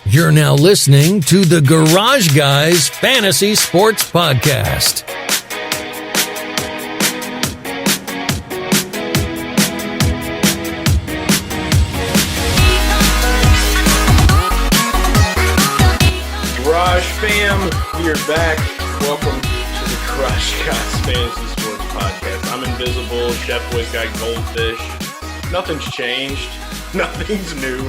You're now listening to the Garage Guys Fantasy Sports Podcast. Garage fam, we are back. Welcome to the Garage Guys Fantasy Sports Podcast. I'm invisible. Chef Boy's got goldfish. Nothing's changed. Nothing's new.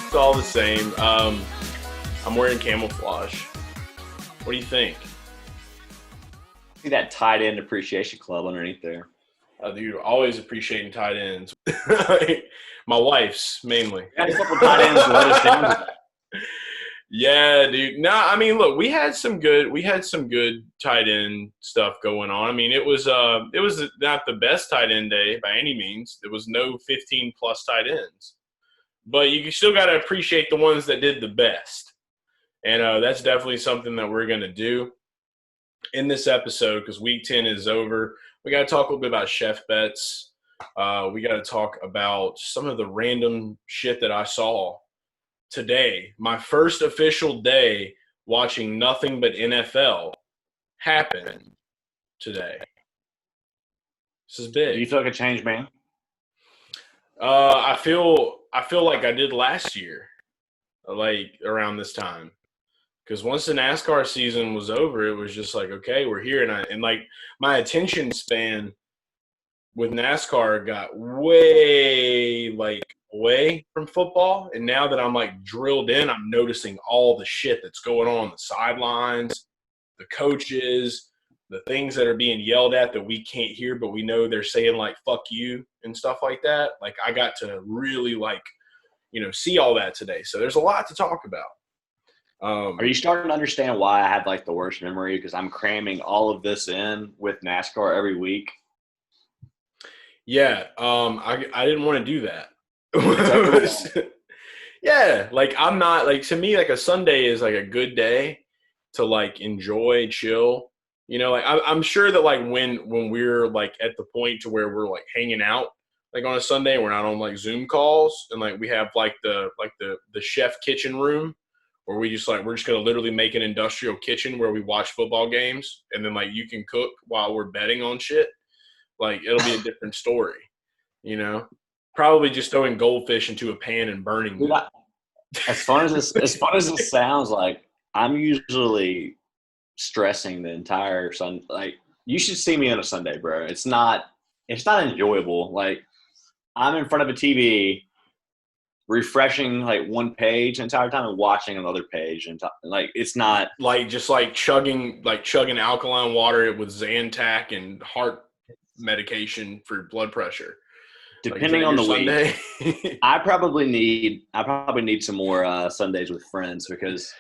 It's all the same. I'm wearing camouflage. What do you think? See that tight end appreciation club underneath there. Dude, always appreciating tight ends. My wife's mainly. Got a couple tight ends to let us down today. Yeah, dude. No, I mean, look, we had some good tight end stuff going on. I mean, it was not the best tight end day by any means. There was no 15 plus tight ends, but you still got to appreciate the ones that did the best, and that's definitely something that we're gonna do in this episode because Week 10 is over. We got to talk a little bit about chef bets. We got to talk about some of the random shit that I saw today. My first official day watching nothing but NFL happened today. This is big. Do you feel like a changed man? I feel like I did last year, like around this time, because once the NASCAR season was over, it was just like, okay, we're here, and like my attention span with NASCAR got way away from football, and now that I'm like drilled in, I'm noticing all the shit that's going on the sidelines, the coaches, the things that are being yelled at that we can't hear, but we know they're saying like "fuck you" and stuff like that. Like I got to really see all that today. So there's a lot to talk about. Are you starting to understand why I have like the worst memory? Because I'm cramming all of this in with NASCAR every week. Yeah, I didn't want to do that. Yeah, like I'm not like, to me, like a Sunday is like a good day to like enjoy, chill. You know, like I'm sure that like when we're like at the point to where we're like hanging out like on a Sunday, we're not on like Zoom calls, and like we have like the chef kitchen room where we're just gonna literally make an industrial kitchen where we watch football games, and then like you can cook while we're betting on shit. Like it'll be a different story, you know. Probably just throwing goldfish into a pan and burning them. As fun as this sounds, like I'm usually stressing the entire Sunday. Like you should see me on a Sunday, bro. It's not enjoyable. Like I'm in front of a TV, refreshing like one page the entire time and watching another page, and like it's not like just like chugging alkaline water with Zantac and heart medication for blood pressure. Depending on the week, I probably need some more Sundays with friends, because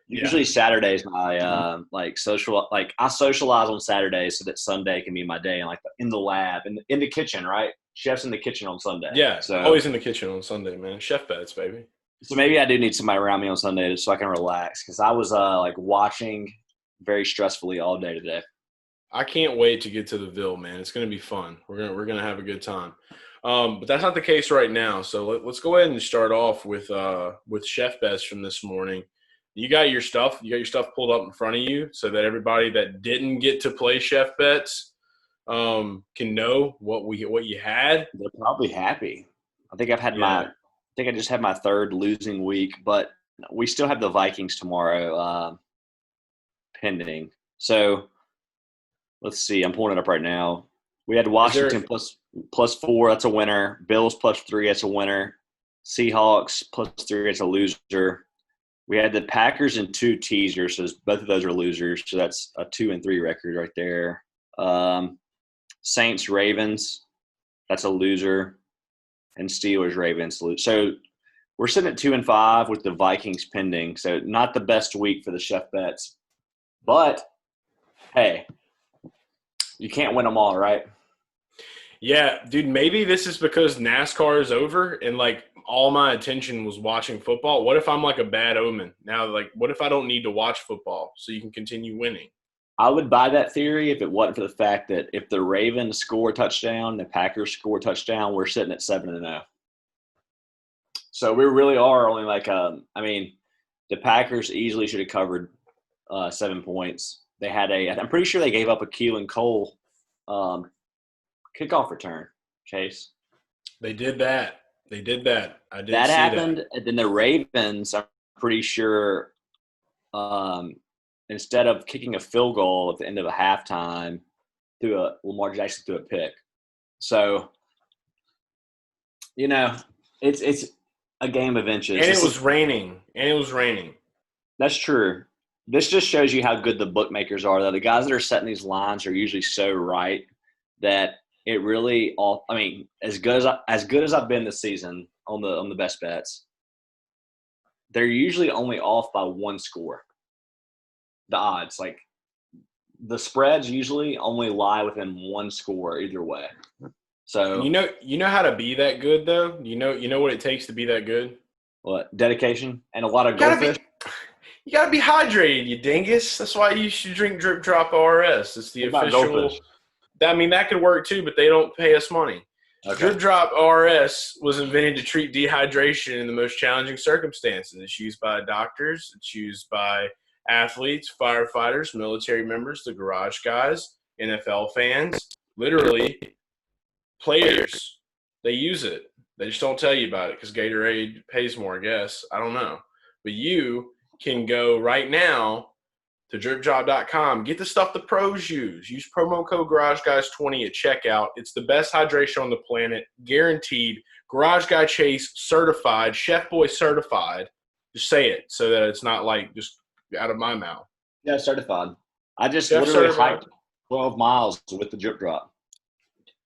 usually Saturdays my social, like I socialize on Saturdays so that Sunday can be my day, and like in the lab and in the kitchen, right? Chef's in the kitchen on Sunday. Yeah, so always in the kitchen on Sunday, man. Chef bets, baby. So maybe I do need somebody around me on Sunday so I can relax, because I was like watching very stressfully all day today. I can't wait to get to the Ville, man. It's gonna be fun. We're gonna have a good time. But that's not the case right now. So let's go ahead and start off with chef bets from this morning. You got your stuff pulled up in front of you so that everybody that didn't get to play chef bets can know what you had. They're probably happy. I think I just had my third losing week, but we still have the Vikings tomorrow pending. So let's see. I'm pulling it up right now. We had Washington plus 4, that's a winner. Bills plus 3, that's a winner. Seahawks plus 3, that's a loser. We had the Packers and 2 teasers, so both of those are losers. So that's a 2-3 record right there. Saints Ravens, that's a loser, and Steelers Ravens. So we're sitting at 2-5 with the Vikings pending. So not the best week for the chef bets, but hey, you can't win them all, right? Yeah, dude, maybe this is because NASCAR is over and, like, all my attention was watching football. What if I'm, like, a bad omen? Now, like, what if I don't need to watch football so you can continue winning? I would buy that theory if it wasn't for the fact that if the Ravens score a touchdown, the Packers score a touchdown, we're sitting at 7-0. So we really are only like, the Packers easily should have covered 7 points. They had I'm pretty sure they gave up a Keelan Cole kickoff return, Chase. They did that. I did That see happened, that. and then the Ravens, I'm pretty sure, instead of kicking a field goal at the end of a halftime, Lamar Jackson threw a pick. So, it's a game of inches. And it was raining. That's true. This just shows you how good the bookmakers are, though. The guys that are setting these lines are usually so right that it really all. I mean, as good as I've been this season on the best bets, they're usually only off by one score. The odds, like the spreads, usually only lie within one score either way. So you know how to be that good though. You know what it takes to be that good. What? Dedication and a lot of goldfish. You gotta be hydrated, you dingus. That's why you should drink Drip Drop RS. It's the official. I mean, that could work too, but they don't pay us money. Okay. Drip Drop RS was invented to treat dehydration in the most challenging circumstances. It's used by doctors. It's used by athletes, firefighters, military members, the garage guys, NFL fans, literally players. They use it. They just don't tell you about it because Gatorade pays more, I guess. I don't know. But you can go right now to dripjob.com. Get the stuff the pros use. Use promo code GarageGuys20 at checkout. It's the best hydration on the planet, guaranteed. Garage Guy Chase certified, Chef Boy certified. Just say it so that it's not like just out of my mouth. Yeah, certified. I just literally hiked 12 miles with the Drip Drop.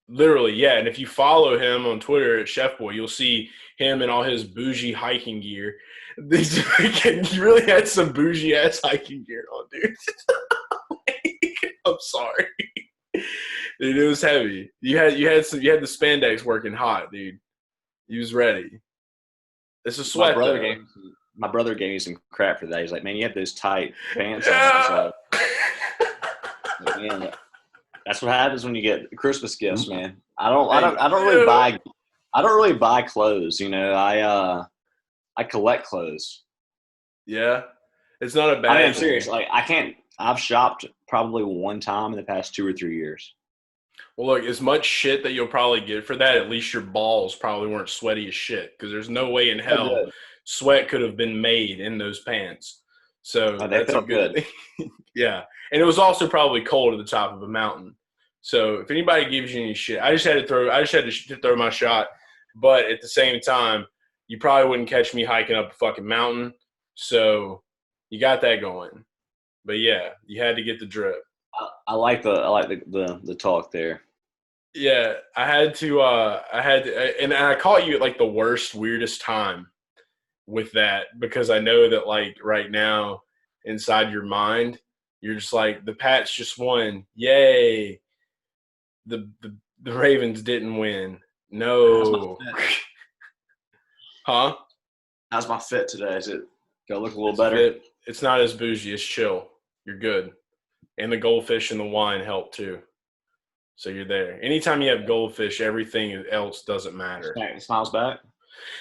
Literally, yeah. And if you follow him on Twitter at Chef Boy, you'll see him in all his bougie hiking gear. He really had some bougie ass hiking gear on, dude. I'm sorry, dude. It was heavy. You had the spandex working hot, dude. He was ready. It's a sweat. My brother gave me some crap for that. He's like, "Man, you have those tight pants on." I was like, "Man, that's what happens when you get Christmas gifts, man." I don't really buy clothes. I collect clothes. Yeah, it's not a bad. I mean, I'm serious. Like, I've shopped probably one time in the past 2 or 3 years. Well, look, as much shit that you'll probably get for that, at least your balls probably weren't sweaty as shit because there's no way in hell sweat could have been made in those pants. So they felt good. Yeah, and it was also probably cold at the top of a mountain. So if anybody gives you any shit, I just had to throw my shot. But at the same time, you probably wouldn't catch me hiking up a fucking mountain. So you got that going. But yeah, you had to get the drip. I like the talk there. Yeah, I had to, and I caught you at like the worst, weirdest time with that because I know that like right now inside your mind, you're just like the Pats just won, yay. The Ravens didn't win. No. Huh? How's my fit today? Is it gonna look a little better? It's not as bougie. It's chill. You're good. And the goldfish and the wine help too. So you're there. Anytime you have goldfish, everything else doesn't matter. Snack smiles back.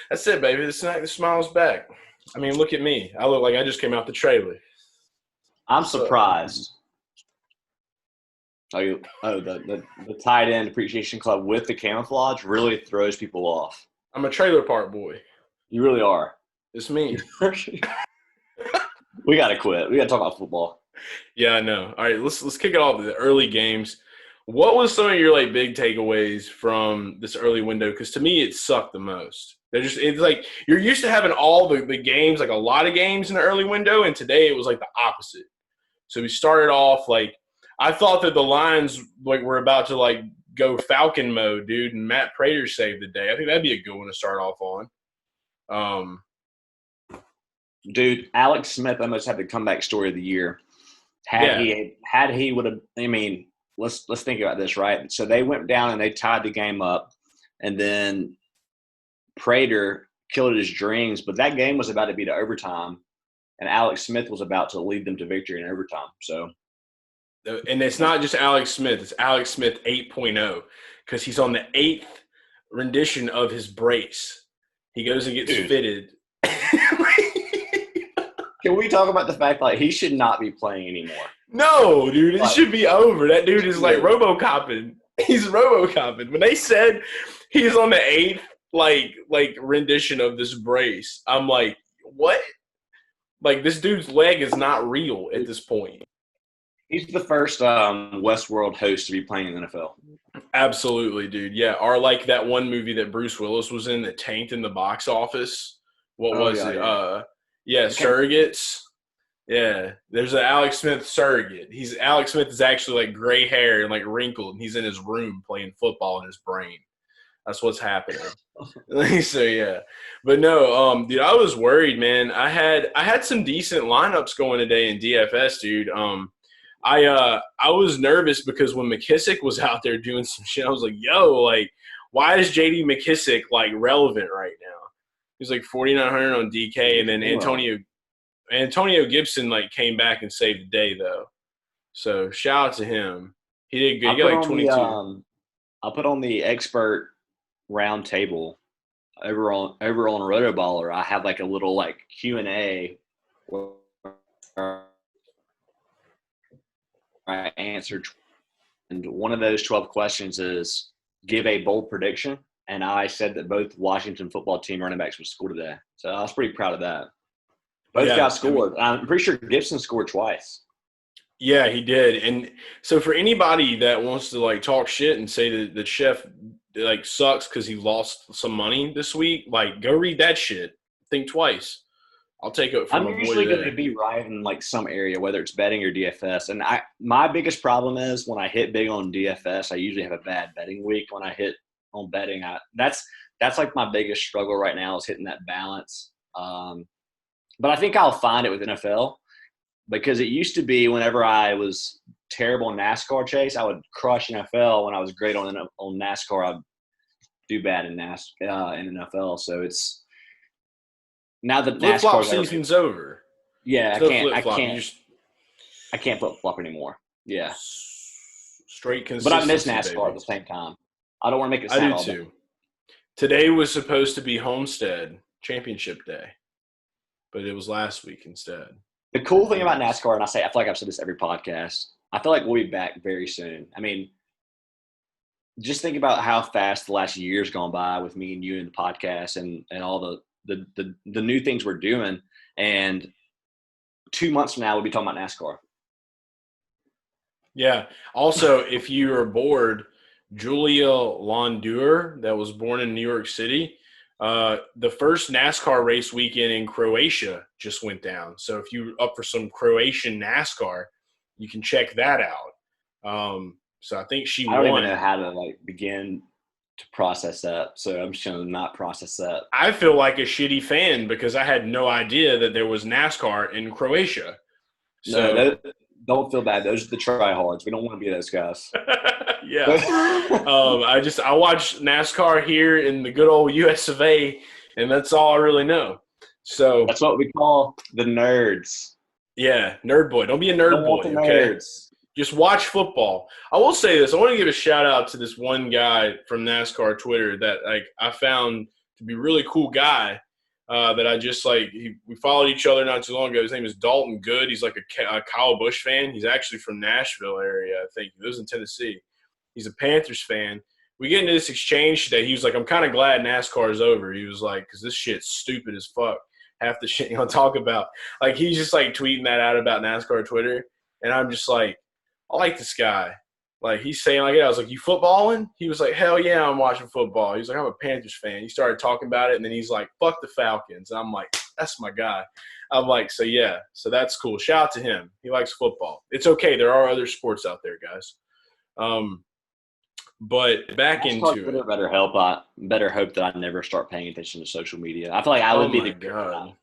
That's it, baby. The snack that smiles back. I mean, look at me. I look like I just came out the trailer. I'm surprised. The tight end appreciation club with the camouflage really throws people off. I'm a trailer park boy. You really are. It's me. We gotta quit. We gotta talk about football. Yeah, I know. All right, let's kick it off with the early games. What was some of your like big takeaways from this early window? Because to me, it sucked the most. It's like you're used to having all the games, like a lot of games in the early window, and today it was like the opposite. So we started off like I thought that the Lions like were about to like go Falcon mode, dude, and Matt Prater saved the day. I think that'd be a good one to start off on. Dude, Alex Smith almost had the comeback story of the year. Had he would have. I mean, let's think about this, right? So they went down and they tied the game up, and then Prater killed his dreams. But that game was about to be to overtime, and Alex Smith was about to lead them to victory in overtime. So, and it's not just Alex Smith; it's Alex Smith 8.0 because he's on the 8th rendition of his brace. He goes and gets fitted. Can we talk about the fact like he should not be playing anymore? No, dude, it should be over. That dude is like RoboCopping. He's RoboCopping. When they said he's on the 8th like rendition of this brace, I'm like, what? Like, this dude's leg is not real at this point. He's the first Westworld host to be playing in the NFL. Absolutely, dude. Yeah, or like that one movie that Bruce Willis was in that tanked in the box office. What was it? Yeah. Surrogates. Yeah, there's an Alex Smith surrogate. Alex Smith is actually like gray hair and like wrinkled, and he's in his room playing football in his brain. That's what's happening. So yeah, but no, dude, I was worried, man. I had some decent lineups going today in DFS, dude. I was nervous because when McKissick was out there doing some shit, I was like, yo, like, why is J.D. McKissick like relevant right now? He's like 4,900 on DK, and then Antonio Gibson like came back and saved the day though. So shout out to him. He did good. He got like 22. I'll put on the expert round table over on Rotoballer. I have like a little like Q&A where I answered, and one of those 12 questions is give a bold prediction, and I said that both Washington football team running backs would score today. So I was pretty proud of that. Both guys scored. I'm pretty sure Gibson scored twice. Yeah, he did. And so for anybody that wants to like talk shit and say that the Chef like sucks because he lost some money this week, like go read that shit. Think twice. I'll take it from I'm usually going to be right in like some area, whether it's betting or DFS. And my biggest problem is when I hit big on DFS, I usually have a bad betting week. When I hit on betting, that's like my biggest struggle right now is hitting that balance. But I think I'll find it with NFL because it used to be whenever I was terrible in NASCAR chase, I would crush NFL. When I was great on NASCAR, I'd do bad in NFL. So it's now that flip-flop season's over. Yeah, I can't flip-flop anymore. Yeah. Straight consistency. But I miss NASCAR at the same time. I don't want to make it sound I do too. Today was supposed to be Homestead Championship Day, but it was last week instead. The cool thing about NASCAR, and I feel like I've said this every podcast, I feel like we'll be back very soon. I mean, just think about how fast the last year's gone by with me and you and the podcast and all the new things we're doing. And 2 months from now, we'll be talking about NASCAR. Yeah. Also, if you are bored, Julia Londur, that was born in New York City, the first NASCAR race weekend in Croatia just went down. So if you're up for some Croatian NASCAR, you can check that out. So I think she won. I don't even know how to like begin to process that. So I'm just going to not process that. I feel like a shitty fan because I had no idea that there was NASCAR in Croatia. So no, don't feel bad. Those are the tryhards. We don't want to be those guys. Yeah. I watch NASCAR here in the good old US of A, and that's all I really know. So that's what we call the nerds. Yeah, nerd boy. Don't be a nerd boy, okay? Nerds. Just watch football. I will say this. I want to give a shout out to this one guy from NASCAR Twitter that like I found to be a really cool guy. That I just like. We followed each other not too long ago. His name is Dalton Good. He's like a Kyle Busch fan. He's actually from Nashville area, I think. He lives in Tennessee. He's a Panthers fan. We get into this exchange today. He was like, I'm kind of glad NASCAR is over. He was like, because this shit's stupid as fuck. Half the shit you talk about. Like, he's just like tweeting that out about NASCAR Twitter. And I'm just like, I like this guy. Like, he's saying like, I was like, you footballing? He was like, hell yeah, I'm watching football. He was like, I'm a Panthers fan. He started talking about it, and then he's like, fuck the Falcons. And I'm like, that's my guy. I'm like, so yeah, so that's cool. Shout out to him. He likes football. It's okay. There are other sports out there, guys. But back into it. Better hope that I never start paying attention to social media. I feel like I would be the God.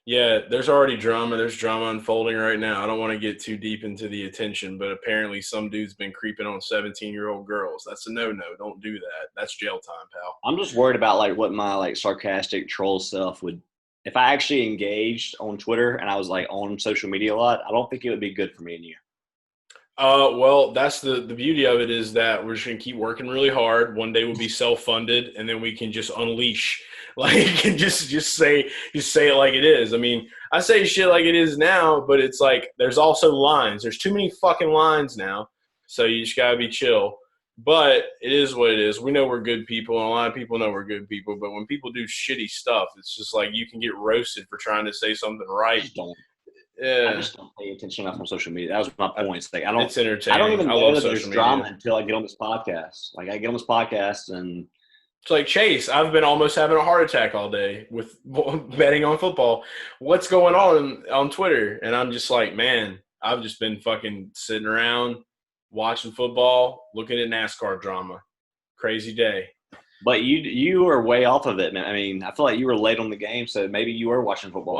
Yeah, there's already drama. There's drama unfolding right now. I don't want to get too deep into the attention, but apparently some dude's been creeping on 17-year-old girls. That's a no-no. Don't do that. That's jail time, pal. I'm just worried about like what my like sarcastic troll self would – if I actually engaged on Twitter and I was like on social media a lot, I don't think it would be good for me and you. Well, that's the beauty of it is that we're just gonna keep working really hard. One day we'll be self-funded, and then we can just unleash, like, and just say it like it is. I mean, I say shit like it is now, but it's like there's also lines. There's too many fucking lines now, so you just gotta be chill. But it is what it is. We know we're good people, and a lot of people know we're good people. But when people do shitty stuff, it's just like you can get roasted for trying to say something right. I just don't pay attention enough on social media. That was my point. It's like It's entertaining. I don't even know that there's social drama media until I get on this podcast. Like I get on this podcast and It's like, Chase, I've been almost having a heart attack all day with betting on football. What's going on Twitter? And I'm just like, man, I've just been fucking sitting around watching football, looking at NASCAR drama. Crazy day. But you were way off of it, man. I mean, I feel like you were late on the game, so maybe you were watching football.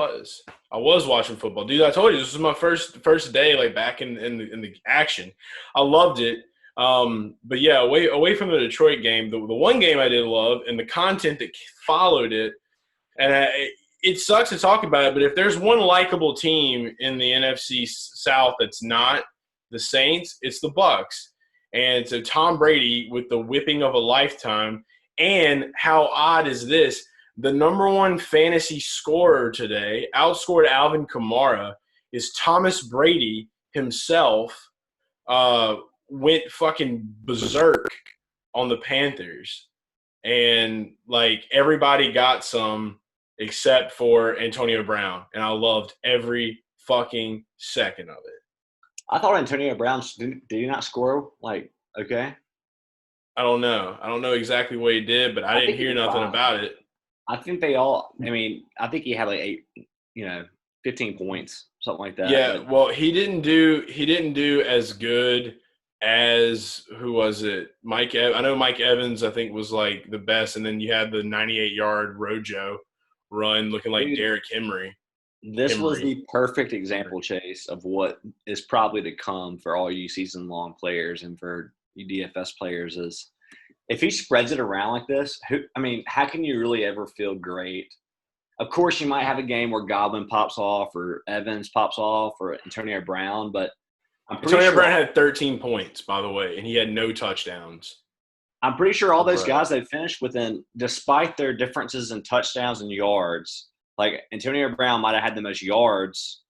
I was watching football, dude. I told you this was my first day, like back in the action. I loved it. But yeah, away from the Detroit game, the one game I did love, and the content that followed it, and it sucks to talk about it, but if there's one likable team in the NFC South that's not the Saints, it's the Bucks. And so Tom Brady with the whipping of a lifetime. And how odd is this? The number one fantasy scorer today, outscored Alvin Kamara, is Thomas Brady himself. Went fucking berserk on the Panthers. And, like, everybody got some except for Antonio Brown. And I loved every fucking second of it. I thought Antonio Brown – did he not score, like, okay? I don't know. I don't know exactly what he did, but I didn't hear nothing about it. I think they all – I mean, I think he had like 15 points, something like that. Yeah, well, he didn't do as good as – who was it? I know Mike Evans, I think, was like the best, and then you had the 98-yard Rojo run looking like Derrick Henry. This was the perfect example, Chase, of what is probably to come for all you season-long players and for you DFS players is if he spreads it around like this, how can you really ever feel great? Of course, you might have a game where Godwin pops off or Evans pops off or Antonio Brown, but Antonio Brown had 13 points, by the way, and he had no touchdowns. I'm pretty sure all those guys that finished within, despite their differences in touchdowns and yards, like Antonio Brown might have had the most yards.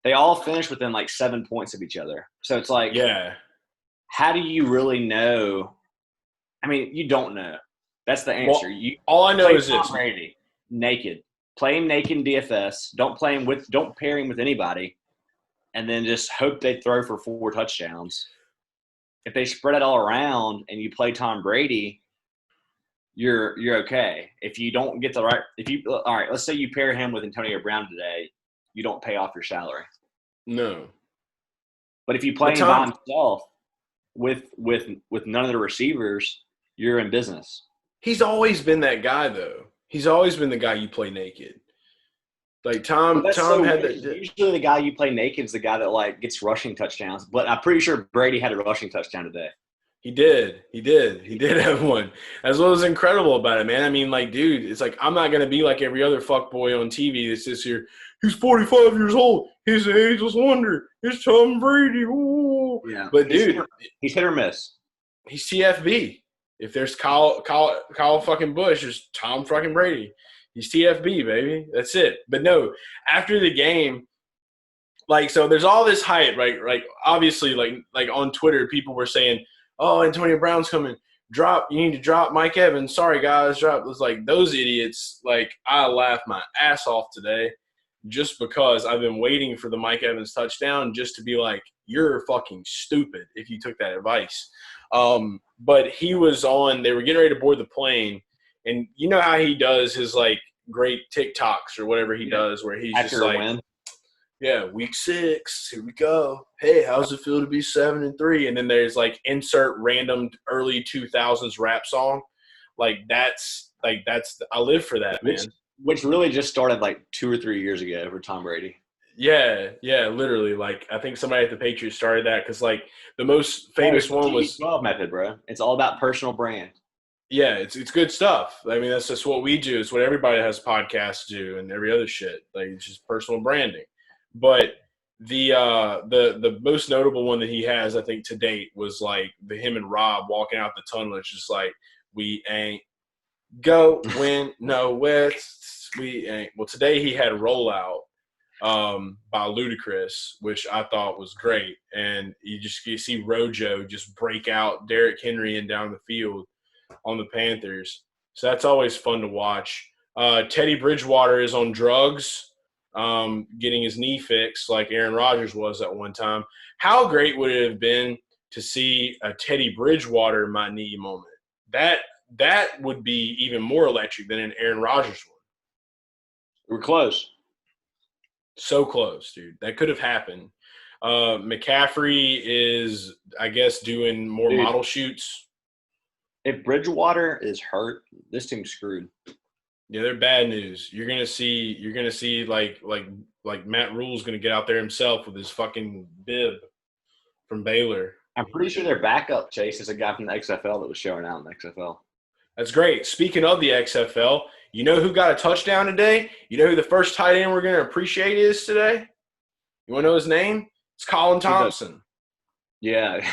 They all finished within like 7 points of each other. So it's like, yeah. How do you really know? I mean, you don't know. That's the answer. Well, all I know is this: Brady, naked. Play him naked in DFS. Don't pair him with anybody, and then just hope they throw for 4 touchdowns. If they spread it all around and you play Tom Brady, you're okay. If you don't get all right, let's say you pair him with Antonio Brown today, you don't pay off your salary. No. But if you play him by himself with none of the receivers, you're in business. He's always been that guy, though. He's always been the guy you play naked. Like Tom had that. Usually the guy you play naked is the guy that like gets rushing touchdowns. But I'm pretty sure Brady had a rushing touchdown today. He did have one. That's what was incredible about it, man. I mean, like, dude, it's like I'm not gonna be like every other fuckboy on TV that's just here. He's 45 years old. He's an ageless wonder. It's Tom Brady. Ooh. Yeah, but dude, he's hit or miss. He's TFB. If there's Kyle fucking Bush, there's Tom fucking Brady. He's TFB, baby. That's it. But no, after the game, like, so there's all this hype, right? Like, obviously, like on Twitter, people were saying, "Oh, Antonio Brown's coming. You need to drop Mike Evans. Sorry, guys, drop." It was like those idiots. Like, I laughed my ass off today just because I've been waiting for the Mike Evans touchdown just to be like, you're fucking stupid if you took that advice. But he was on – they were getting ready to board the plane, and you know how he does his, like, great TikToks or whatever he does where he's after just like, win. Yeah, week 6, here we go. Hey, how's it feel to be 7-3? And then there's, like, insert random early 2000s rap song. That's I live for that, man. Which really just started like 2 or 3 years ago for Tom Brady. Yeah, literally. Like, I think somebody at the Patriots started that because, like, the most famous one was 12 method, bro. It's all about personal brand. Yeah, it's good stuff. I mean, that's just what we do. It's what everybody has podcasts do and every other shit. Like, it's just personal branding. But The most notable one that he has, I think, to date was like him and Rob walking out the tunnel. It's just like, we ain't going nowhere. We ain't. Well, today he had a rollout by Ludacris, which I thought was great. And you see Rojo just break out Derrick Henry and down the field on the Panthers. So that's always fun to watch. Teddy Bridgewater is on drugs, getting his knee fixed like Aaron Rodgers was at one time. How great would it have been to see a Teddy Bridgewater my knee moment? That would be even more electric than an Aaron Rodgers one. We're close. So close, dude. That could have happened. McCaffrey is, I guess, doing more model shoots. If Bridgewater is hurt, this team's screwed. Yeah, they're bad news. You're gonna see like Matt Rule's gonna get out there himself with his fucking bib from Baylor. I'm pretty sure their backup Chase is a guy from the XFL that was showing out in the XFL. That's great. Speaking of the XFL, you know who got a touchdown today? You know who the first tight end we're gonna appreciate is today? You wanna know his name? It's Colin Thompson. Yeah.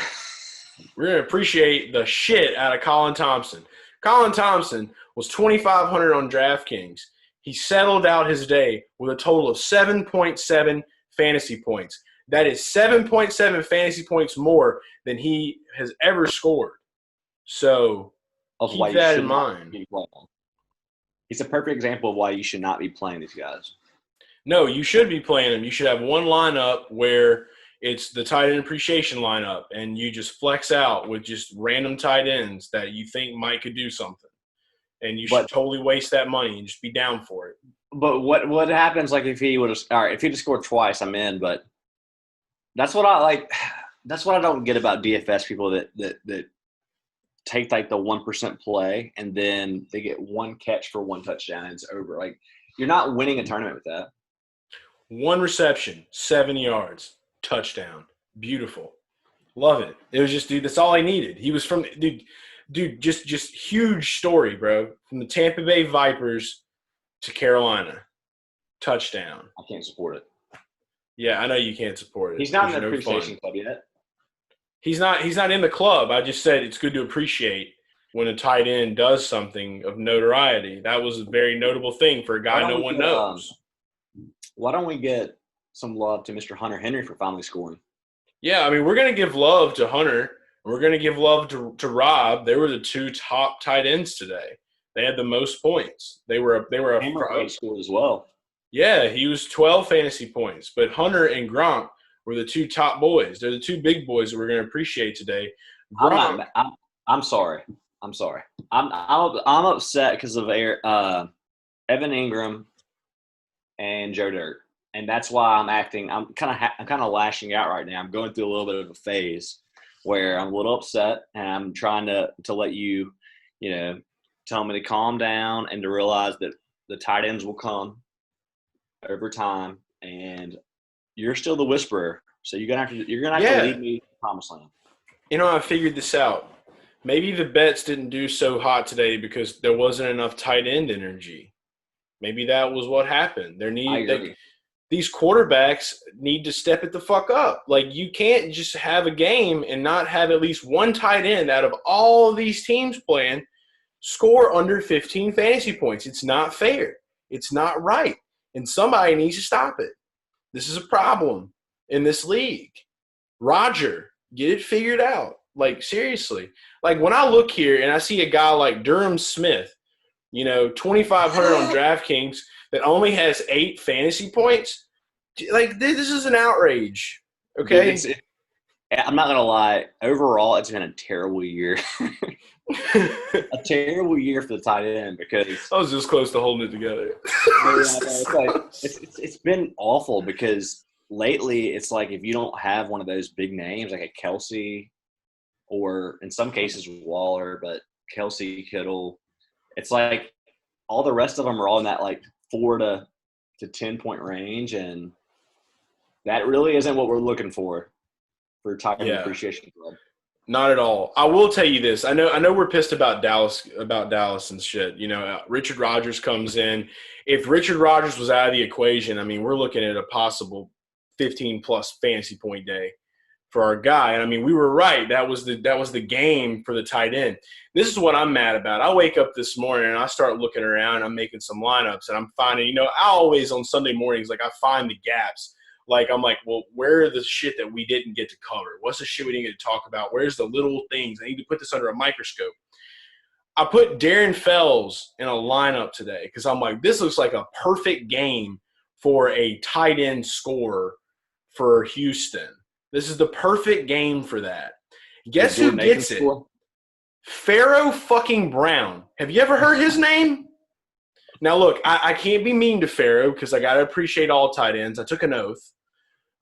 We're going to appreciate the shit out of Colin Thompson. Colin Thompson was 2,500 on DraftKings. He settled out his day with a total of 7.7 fantasy points. That is 7.7 fantasy points more than he has ever scored. So keep that in mind. He's a perfect example of why you should not be playing these guys. No, you should be playing them. You should have one lineup where it's the tight end appreciation lineup, and you just flex out with just random tight ends that you think might could do something. And you should totally waste that money and just be down for it. But what happens, like, if he would have – all right, if he'd have scored twice, I'm in. But that's what I like – that's what I don't get about DFS people that take, like, the 1% play, and then they get one catch for one touchdown, and it's over. Like, you're not winning a tournament with that. One reception, 7 yards. Touchdown. Beautiful. Love it. It was just, dude, that's all I needed. He was from – dude, just huge story, bro. From the Tampa Bay Vipers to Carolina. Touchdown. I can't support it. Yeah, I know you can't support it. He's not in the appreciation club yet. He's not in the club. I just said it's good to appreciate when a tight end does something of notoriety. That was a very notable thing for a guy no one knows. Why don't we get some love to Mr. Hunter Henry for finally scoring? Yeah, I mean, we're going to give love to Hunter. We're going to give love to Rob. They were the two top tight ends today. They had the most points. They were a scored as well. Yeah, he was 12 fantasy points. But Hunter and Gronk were the two top boys. They're the two big boys that we're going to appreciate today. Gronk, I'm sorry. I'm upset because of Evan Ingram and Joe Dirt. And that's why I'm acting. I'm kind of lashing out right now. I'm going through a little bit of a phase where I'm a little upset, and I'm trying to let you, tell me to calm down and to realize that the tight ends will come over time, and you're still the whisperer. So you're gonna have to lead me to the promised land. I figured this out. Maybe the bets didn't do so hot today because there wasn't enough tight end energy. Maybe that was what happened. These quarterbacks need to step it the fuck up. Like, you can't just have a game and not have at least one tight end out of all of these teams playing score under 15 fantasy points. It's not fair. It's not right. And somebody needs to stop it. This is a problem in this league. Roger, get it figured out. Like, seriously. Like, when I look here and I see a guy like Durham Smith, 2,500 on DraftKings, that only has 8 fantasy points, like, this is an outrage. Okay? Dude, I'm not going to lie. Overall, it's been a terrible year. A terrible year for the tight end because – I was just close to holding it together. It's been awful because lately it's like if you don't have one of those big names like a Kelsey or in some cases Waller, but Kelsey, Kittle, it's like all the rest of them are all in that like 4 to 10 point range, and that really isn't what we're looking for tight end appreciation club. Not at all. I will tell you this. I know we're pissed about Dallas and shit. Richard Rodgers comes in. If Richard Rodgers was out of the equation, I mean, we're looking at a possible 15-plus fantasy point day for our guy. And, I mean, we were right. That was the game for the tight end. This is what I'm mad about. I wake up this morning and I start looking around. I'm making some lineups, and I'm finding, I always on Sunday mornings, I find the gaps. I'm like, well, where are the shit that we didn't get to cover? What's the shit we didn't get to talk about? Where's the little things? I need to put this under a microscope. I put Darren Fells in a lineup today because I'm like, this looks like a perfect game for a tight end scorer for Houston. This is the perfect game for that. Guess who gets it? Pharaoh fucking Brown. Have you ever heard his name? Now, look, I can't be mean to Pharaoh because I got to appreciate all tight ends. I took an oath.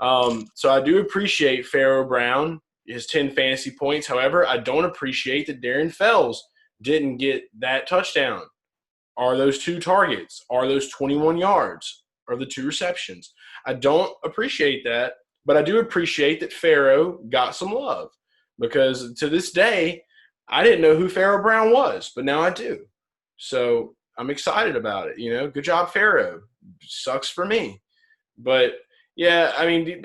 So I do appreciate Pharaoh Brown, his 10 fantasy points. However, I don't appreciate that Darren Fells didn't get that touchdown. Are those 2 targets? Are those 21 yards? Are the 2 receptions? I don't appreciate that, but I do appreciate that Pharaoh got some love because to this day, I didn't know who Pharaoh Brown was, but now I do. So I'm excited about it. Good job, Pharaoh. Sucks for me. But, yeah, I mean,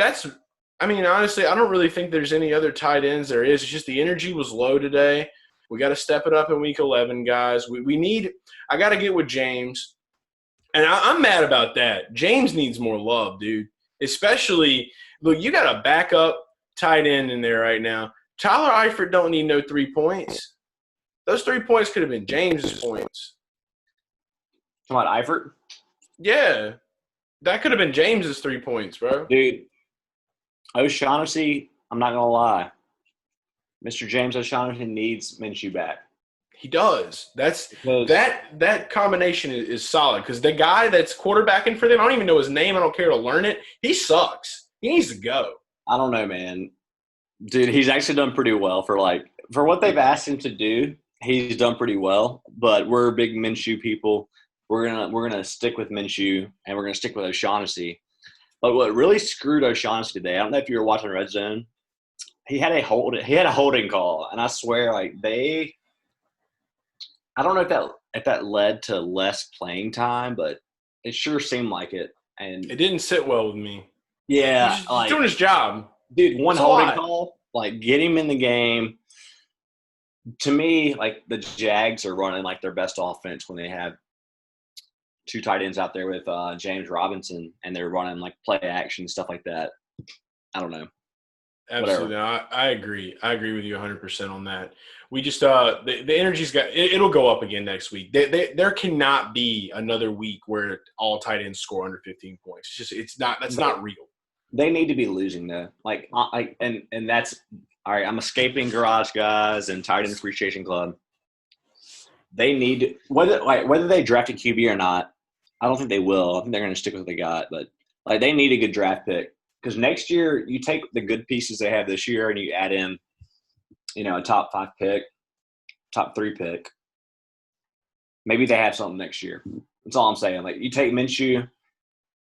honestly, I don't really think there's any other tight ends there is. It's just the energy was low today. We got to step it up in week 11, guys. I got to get with James. And I'm mad about that. James needs more love, dude. Especially, look, you got a backup tight end in there right now. Tyler Eifert don't need no 3 points. Those 3 points could have been James's points. Come on, Eifert? Yeah. That could have been James's 3 points, bro. Dude, O'Shaughnessy, I'm not going to lie. Mr. James O'Shaughnessy needs Minshew back. He does. That combination is solid because the guy that's quarterbacking for them, I don't even know his name. I don't care to learn it. He sucks. He needs to go. I don't know, man. Dude, he's actually done pretty well for what they've asked him to do. He's done pretty well, but we're big Minshew people. We're gonna stick with Minshew and we're gonna stick with O'Shaughnessy. But what really screwed O'Shaughnessy today, I don't know if you were watching Red Zone. He had a holding call, and I swear, I don't know if that led to less playing time, but it sure seemed like it. And it didn't sit well with me. Yeah, he's doing his job, dude. One holding call, get him in the game. To me, the Jags are running their best offense when they have 2 tight ends out there with James Robinson, and they're running play action stuff like that. I don't know. Absolutely. No, I agree. I agree with you 100% on that. We just the energy's it'll go up again next week. There cannot be another week where all tight ends score under 15 points. That's not real. They need to be losing though. And that's all right. I'm escaping Garage Guys and Tight End Appreciation Club. They need whether they draft a QB or not. I don't think they will. I think they're going to stick with what they got, but they need a good draft pick. Because next year, you take the good pieces they have this year and you add in, a top 5 pick, top 3 pick. Maybe they have something next year. That's all I'm saying. You take Minshew,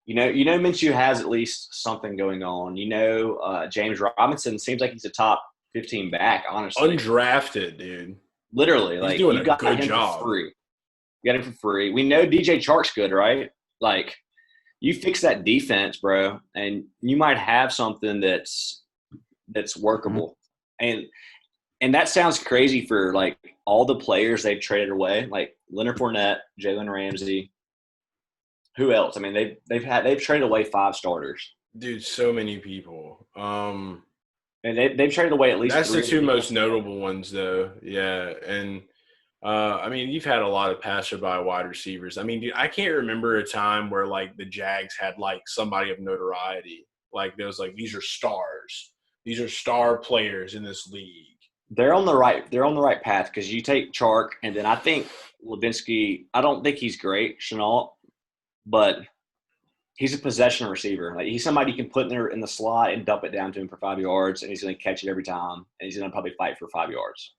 Minshew has at least something going on. James Robinson seems like he's a top 15 back, honestly. Undrafted, dude. Literally. He's doing you got a good him job. For free. You got him for free. We know DJ Chark's good, right? You fix that defense, bro, and you might have something that's workable. And that sounds crazy for all the players they've traded away, Leonard Fournette, Jalen Ramsey. Who else? I mean, they've traded away 5 starters. Dude, so many people. And they've traded away at least. That's 3 the 2 most notable ones, though. Yeah, and. You've had a lot of passerby wide receivers. I mean, dude, I can't remember a time where the Jags had somebody of notoriety. There was these are stars. These are star players in this league. They're on the right path because you take Chark, and then I think Levinsky. I don't think he's great, Chenault, but he's a possession receiver. He's somebody you can put in the slot and dump it down to him for 5 yards, and he's going to catch it every time, and he's going to probably fight for 5 yards.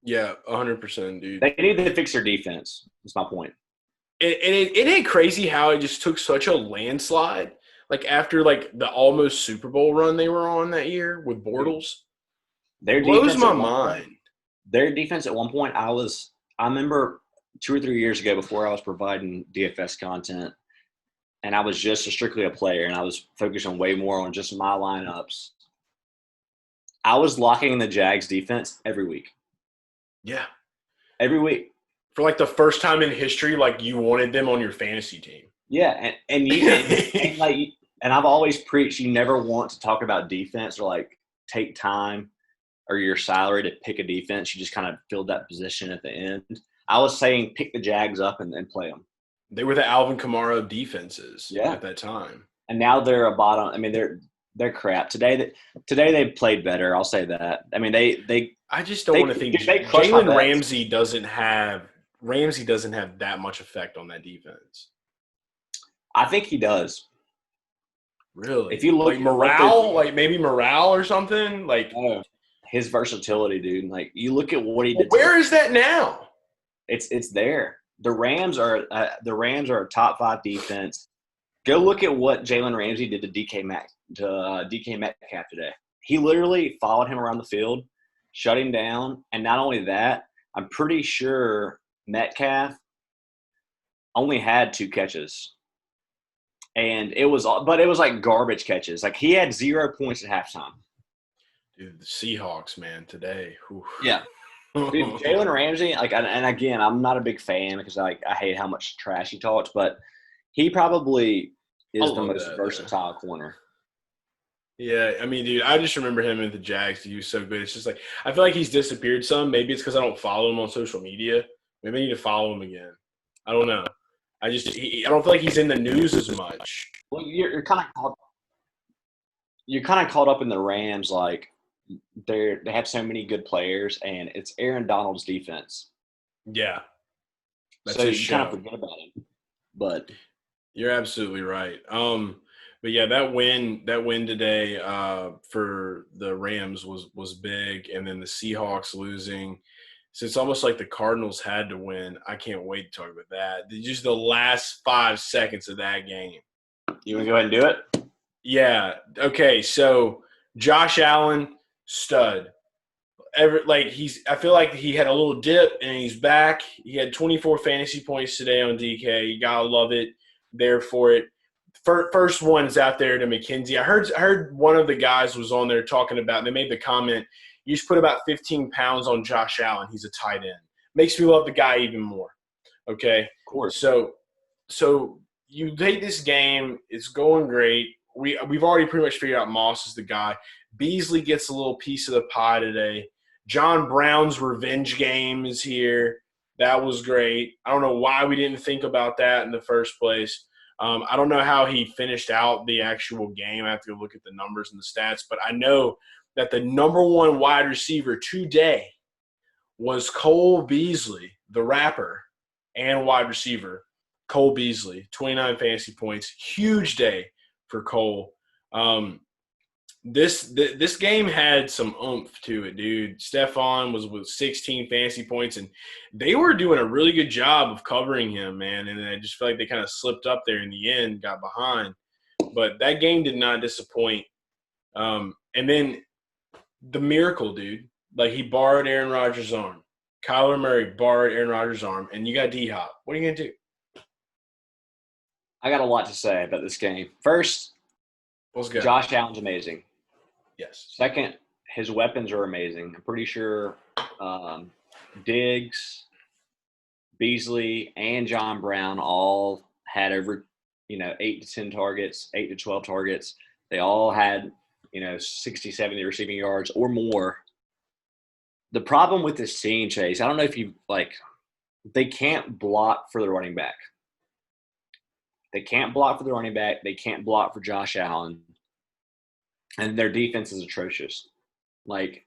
Yeah, 100%, dude. They need to fix their defense. That's my point. It ain't crazy how it just took such a landslide. After the almost Super Bowl run they were on that year with Bortles. Their blows my mind. Their defense at one point, I remember 2 or 3 years ago before I was providing DFS content, and I was just strictly a player, and I was focusing way more on just my lineups, I was locking in the Jags defense every week. Yeah. Every week. For like the first time in history, like you wanted them on your fantasy team. Yeah, and I've always preached you never want to talk about defense or like take time or your salary to pick a defense. You just kind of filled that position at the end. I was saying pick the Jags up and play them. They were the Alvin Kamara defenses at that time. And now they're a bottom. I mean, they're crap. Today they played better. I'll say that. I mean, I just don't want to think Jalen Ramsey doesn't have that much effect on that defense. I think he does. Really? If you look like morale, like maybe morale or something, like his versatility, dude. Like you look at what he did. Where is that now? It's there. The Rams are a top 5 defense. Go look at what Jalen Ramsey did to DK Metcalf today. He literally followed him around the field, shut him down, and not only that, I'm pretty sure Metcalf only had 2 catches. And it was like garbage catches. Like he had 0 points at halftime. Dude, the Seahawks, man, today. Whew. Yeah. Dude, Jalen Ramsey, like, and again, I'm not a big fan because I hate how much trash he talks, but he probably is the most versatile corner. Yeah, I mean, dude, I just remember him in the Jags. He was so good. It's just like I feel like he's disappeared some. Maybe it's because I don't follow him on social media. Maybe I need to follow him again. I don't know. I don't feel like he's in the news as much. Well, you're kind of caught up in the Rams, like they have so many good players, and it's Aaron Donald's defense. Yeah, that's so you kind of forget about him. But you're absolutely right. But yeah, that win today for the Rams was big, and then the Seahawks losing. So it's almost like the Cardinals had to win. I can't wait to talk about that. Just the last 5 seconds of that game. You want to go ahead and do it? Yeah. Okay. So Josh Allen, stud. I feel like he had a little dip and he's back. He had 24 fantasy points today on DK. You gotta love it. There for it. First one's out there to McKenzie. I heard one of the guys was on there talking about. They made the comment. You just put about 15 pounds on Josh Allen. He's a tight end. Makes me love the guy even more. Okay? Of course. So you take this game. It's going great. We've already pretty much figured out Moss is the guy. Beasley gets a little piece of the pie today. John Brown's revenge game is here. That was great. I don't know why we didn't think about that in the first place. I don't know how he finished out the actual game. I have to go look at the numbers and the stats. But I know that the number 1 wide receiver today was Cole Beasley, the rapper and wide receiver. Cole Beasley, 29 fantasy points. Huge day for Cole. This game had some oomph to it, dude. Stephon was with 16 fantasy points, and they were doing a really good job of covering him, man. And I just feel like they kind of slipped up there in the end, got behind. But that game did not disappoint. And then the miracle, dude. Like, he borrowed Aaron Rodgers' arm. Kyler Murray borrowed Aaron Rodgers' arm, and you got D-Hop. What are you going to do? I got a lot to say about this game. First, Josh Allen's amazing. Yes. Second, his weapons are amazing. I'm pretty sure Diggs, Beasley, and John Brown all had over 8 to 10 targets, 8 to 12 targets. They all had 60, 70 receiving yards or more. The problem with this team, Chase, I don't know if they can't block for the running back. They can't block for the running back. They can't block for Josh Allen. And their defense is atrocious. Like,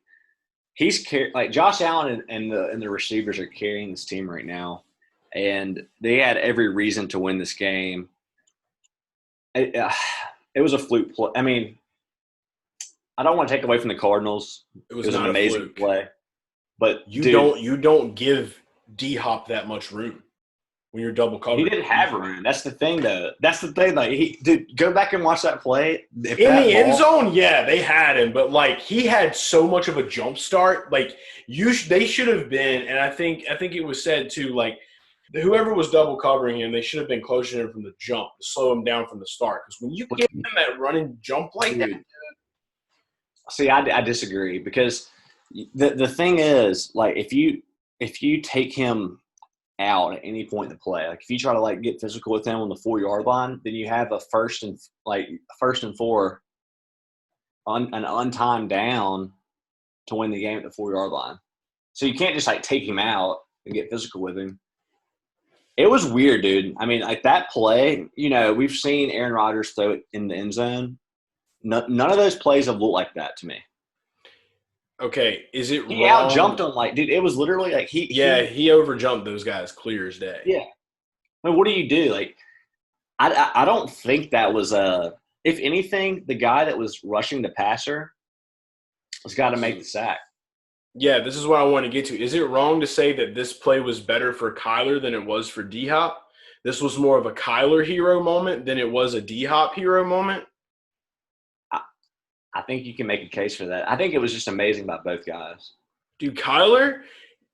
Josh Allen and the receivers are carrying this team right now. And they had every reason to win this game. It was a fluke play. I mean, I don't want to take away from the Cardinals. It was an amazing play. But you don't give D-Hop that much room when you're double covered. He didn't have room. That's the thing, though. That's the thing. Like, go back and watch that play. End zone, yeah, they had him, but he had so much of a jump start. Like, they should have been, and I think it was said too. Like, whoever was double covering him, they should have been closing him from the jump to slow him down from the start. Because when you give him that running jump like that, see, I disagree because the thing is, like, if you take him out at any point in the play, like if you try to like get physical with him on the 4-yard line, then you have a first and 4 on an untimed down to win the game at the 4-yard line. So you can't just like take him out and get physical with him. It was weird, dude. I mean, like that play, we've seen Aaron Rodgers throw it in the end zone. None of those plays have looked like that to me. Okay, is it he wrong? Out-jumped him, like, dude, it was literally like he overjumped those guys clear as day. Yeah. I mean, what do you do? Like, I don't think that was if anything, the guy that was rushing the passer has got to make the sack. Yeah, this is what I want to get to. Is it wrong to say that this play was better for Kyler than it was for D-Hop? This was more of a Kyler hero moment than it was a D-Hop hero moment? I think you can make a case for that. I think it was just amazing by both guys. Dude, Kyler,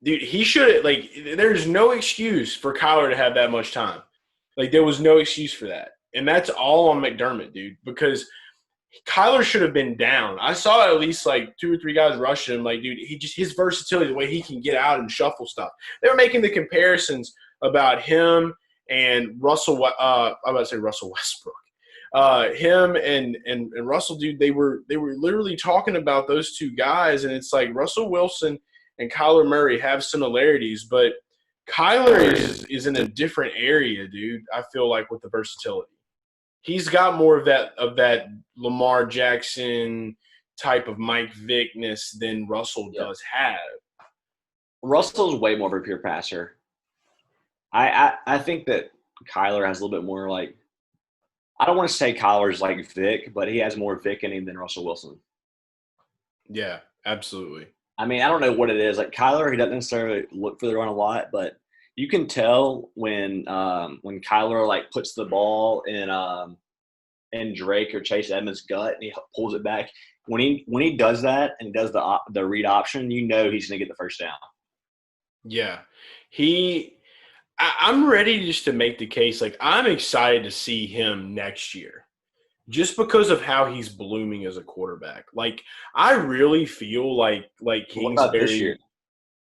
he should – like, there's no excuse for Kyler to have that much time. Like, there was no excuse for that. And that's all on McDermott, dude, because Kyler should have been down. I saw at least, like, 2 or 3 guys rushing him. Like, dude, his versatility, the way he can get out and shuffle stuff. They were making the comparisons about him and Russell I'm about to say Russell Westbrook. Him and Russell, dude, they were literally talking about those two guys, and it's like Russell Wilson and Kyler Murray have similarities, but Kyler is in a different area, dude. I feel like with the versatility, he's got more of that Lamar Jackson type of Mike Vickness than Russell does have. Russell's way more of a pure passer. I think that Kyler has a little bit more like. I don't want to say Kyler's like Vic, but he has more Vic in him than Russell Wilson. Yeah, absolutely. I mean, I don't know what it is. Like Kyler, he doesn't necessarily look for the run a lot, but you can tell when Kyler like puts the ball in Drake or Chase Edmonds' gut and he pulls it back. When he does that and he does the read option, he's going to get the first down. Yeah, I'm ready just to make the case. Like, I'm excited to see him next year just because of how he's blooming as a quarterback. Like, I really feel like Kingsbury – this year?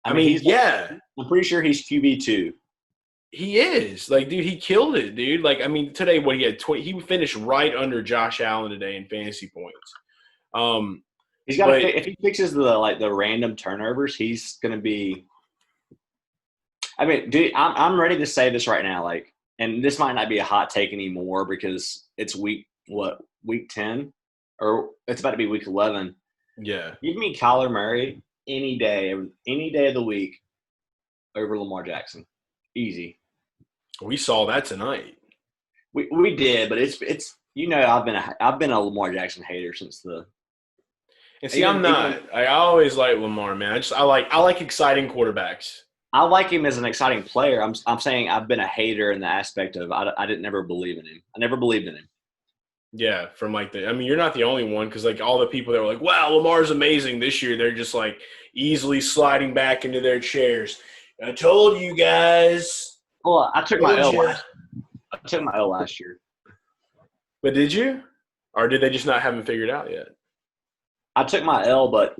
I mean, I'm pretty sure he's QB2. He is. Like, dude, he killed it, dude. Like, I mean, today what he had 20 – he finished right under Josh Allen today in fantasy points. He's got to – if he fixes the random turnovers, he's going to be – I mean, dude, I'm ready to say this right now, like, and this might not be a hot take anymore because it's week 10, or it's about to be week 11. Yeah. Give me Kyler Murray any day of the week over Lamar Jackson. Easy. We saw that tonight. We did, but it's I've been a Lamar Jackson hater since the. And see, I'm not. I always like Lamar, man. I like exciting quarterbacks. I like him as an exciting player. I'm saying I've been a hater in the aspect of I didn't never believe in him. I never believed in him. Yeah, from I mean, you're not the only one because like all the people that were like, wow, Lamar's amazing this year, they're just like easily sliding back into their chairs. I told you guys. Well, I took my L last year. But did you? Or did they just not have him figured out yet? I took my L, but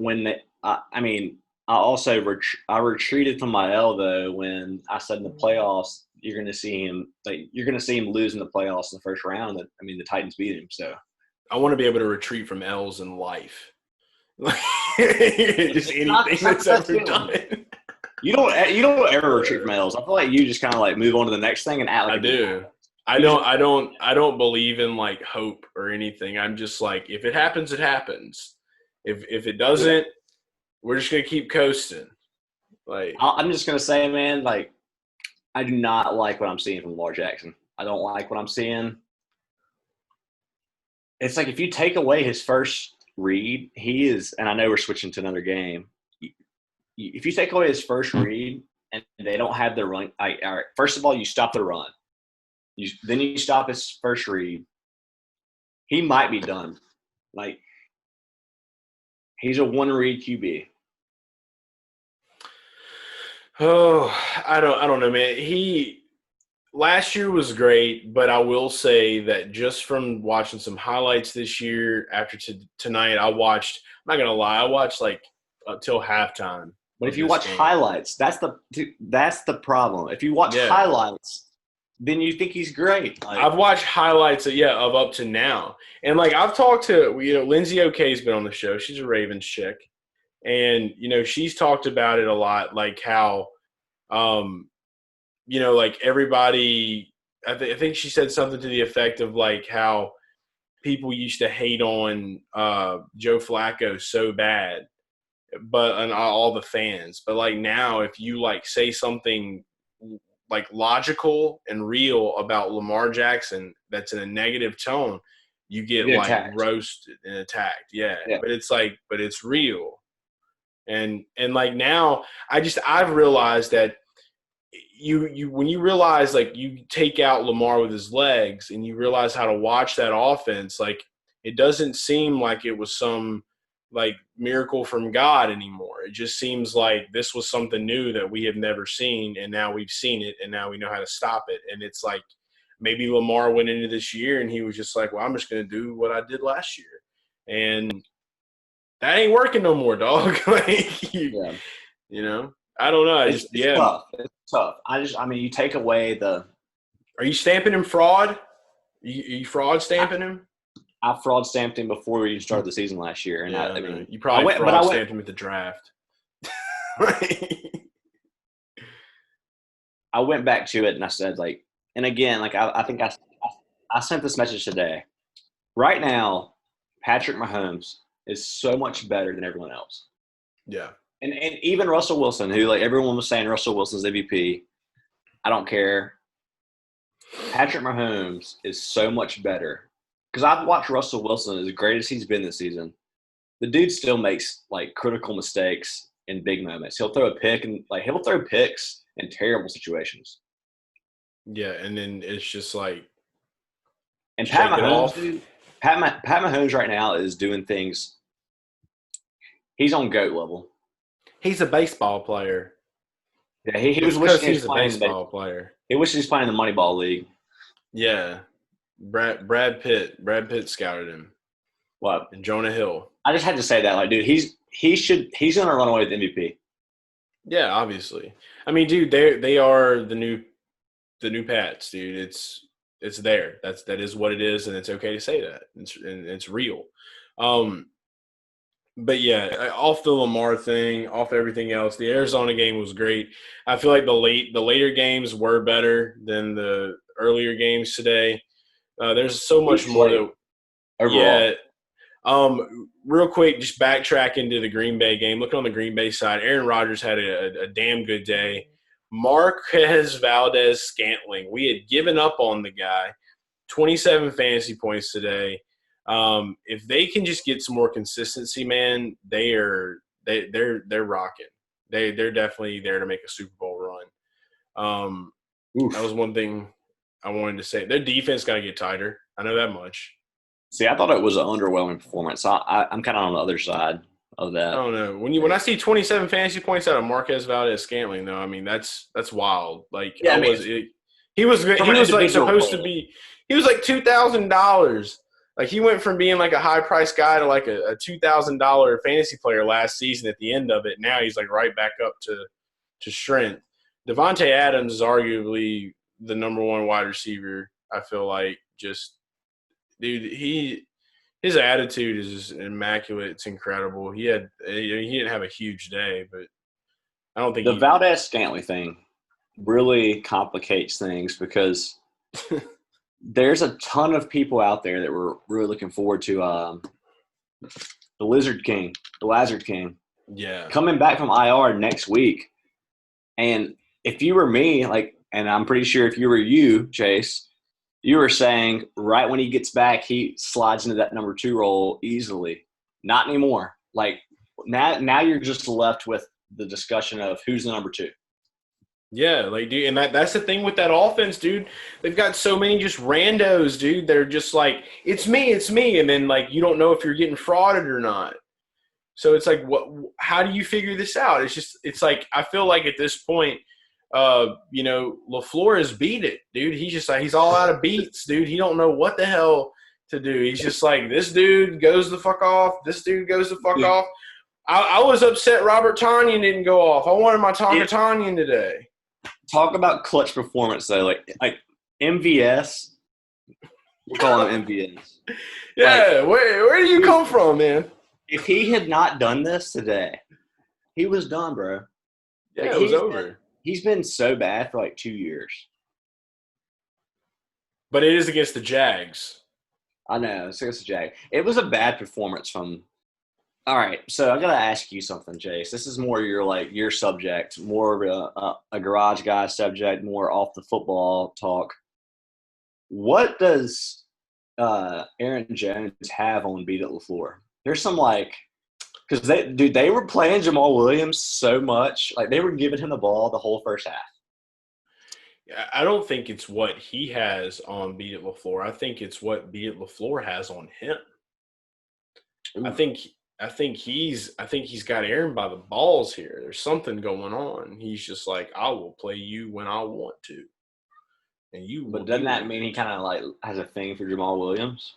I also retreated from my L though when I said in the playoffs you're going to see him lose in the playoffs in the first round. The Titans beat him. So I want to be able to retreat from L's in life. Just anything that's ever done. You don't ever retreat from L's. I feel like you just kind of like move on to the next thing and act like I do. I don't believe in like hope or anything. I'm just like, if it happens, it happens. If it doesn't, we're just gonna keep coasting. Like, I'm just gonna say, man, like I do not like what I'm seeing from Lamar Jackson. I don't like what I'm seeing. It's like if you take away his first read, he is, and I know we're switching to another game. If you take away his first read and they don't have the run, all right, first of all, you stop the run. Then you stop his first read. He might be done. Like, he's a one-read QB. Oh, I don't know, man. Last year was great, but I will say that just from watching some highlights this year after tonight, I'm not gonna lie, I watched like till halftime But of if you this watch game. highlights, that's the problem. If you watch highlights, then you think he's great. Like, I've watched highlights of up to now, and like I've talked to Lindsay Okay's been on the show. She's a Ravens chick, and she's talked about it a lot, like how like everybody. I think she said something to the effect of like how people used to hate on Joe Flacco so bad, but and all the fans. But like now, if you like say something like logical and real about Lamar Jackson that's in a negative tone, you get like attacked. roasted and attacked. Yeah. But it's real. And like now I've realized that you when you realize like you take out Lamar with his legs and you realize how to watch that offense, like it doesn't seem like it was some like miracle from God anymore. It just seems like this was something new that we have never seen, and now we've seen it, and now we know how to stop it. And it's like maybe Lamar went into this year and he was just like, well, I'm just going to do what I did last year. And that ain't working no more, dog. Like, I don't know. It's tough. It's tough. I mean, you take away the – Are you stamping him fraud? Are you fraud stamping him? I fraud stamped him before we even started the season last year. And I mean, you probably fraud stamped him at the draft. I went back to it and I said, like, and again, like I think I sent this message today. Right now, Patrick Mahomes is so much better than everyone else. Yeah. And even Russell Wilson, who like everyone was saying Russell Wilson's MVP. I don't care. Patrick Mahomes is so much better. Because I've watched Russell Wilson, as great as he's been this season, the dude still makes like critical mistakes in big moments. He'll throw a pick and like he'll throw picks in terrible situations. Yeah, and then it's just like and Pat Mahomes, dude, Pat Mahomes right now is doing things. He's on GOAT level. He's a baseball player. Yeah, he was wishing he's a baseball player. He wishes he's playing in the Moneyball League. Yeah. Brad Pitt scouted him. What? And Jonah Hill. I just had to say that, like, dude, he's gonna run away with MVP. Yeah, obviously. I mean, dude, they are the new Pats, dude. It's there. That is what it is, and it's okay to say that. It's real. But yeah, off the Lamar thing, off everything else, the Arizona game was great. I feel like the later games were better than the earlier games today. There's so much more that overall. Yeah. Real quick, just backtrack into the Green Bay game. Looking on the Green Bay side, Aaron Rodgers had a damn good day. Marquez Valdes-Scantling, we had given up on the guy. 27 fantasy points today. If they can just get some more consistency, man, they're rocking. They're definitely there to make a Super Bowl run. That was one thing I wanted to say. Their defense got to get tighter. I know that much. See, I thought it was an underwhelming performance. I'm kind of on the other side of that. I don't know. When I see 27 fantasy points out of Marquez Valdes-Scantling, though, I mean that's wild. Like he was like supposed to be. He was like $2,000. Like he went from being like a high price guy to like a $2,000 fantasy player last season. At the end of it, now he's like right back up to strength. Devontae Adams is arguably the number one wide receiver. I feel like just. Dude, his attitude is just immaculate. It's incredible. He didn't have a huge day, but I don't think the Valdes-Scantling thing really complicates things because there's a ton of people out there that were really looking forward to the Lizard King. Yeah, coming back from IR next week. And if you were me, like, and I'm pretty sure if you were you, Chase. You were saying right when he gets back, he slides into that number 2 role easily. Not anymore. Like now you're just left with the discussion of who's the number 2. Yeah, like dude, and that's the thing with that offense, dude. They've got so many just randos, dude. They're just like, it's me, and then like you don't know if you're getting frauded or not. So it's like, how do you figure this out? It's like, I feel like at this point, LaFleur has beat it, dude. He's just like, he's all out of beats, dude. He don't know what the hell to do. He's just like, this dude goes the fuck off. This dude goes the fuck off. I was upset Robert Tonyan didn't go off. I wanted my Tonka Tonyan today. Talk about clutch performance, though. Like MVS, we call him MVS. Yeah, where do you come from, man? If he had not done this today, he was done, bro. Yeah, it was over. He's been so bad for 2 years. But it is against the Jags. I know. It's against the Jags. It was a bad performance from – all right, so I got to ask you something, Jace. This is more your subject, more of a garage guy subject, more off the football talk. What does Aaron Jones have on beat at LaFleur? There's some because they were playing Jamal Williams so much, they were giving him the ball the whole first half. Yeah, I don't think it's what he has on beat at LaFleur. I think it's what beat at LaFleur has on him. Ooh. I think he's got Aaron by the balls here. There's something going on. He's just like, I will play you when I want to, and you. But doesn't that mean he kind of has a thing for Jamal Williams?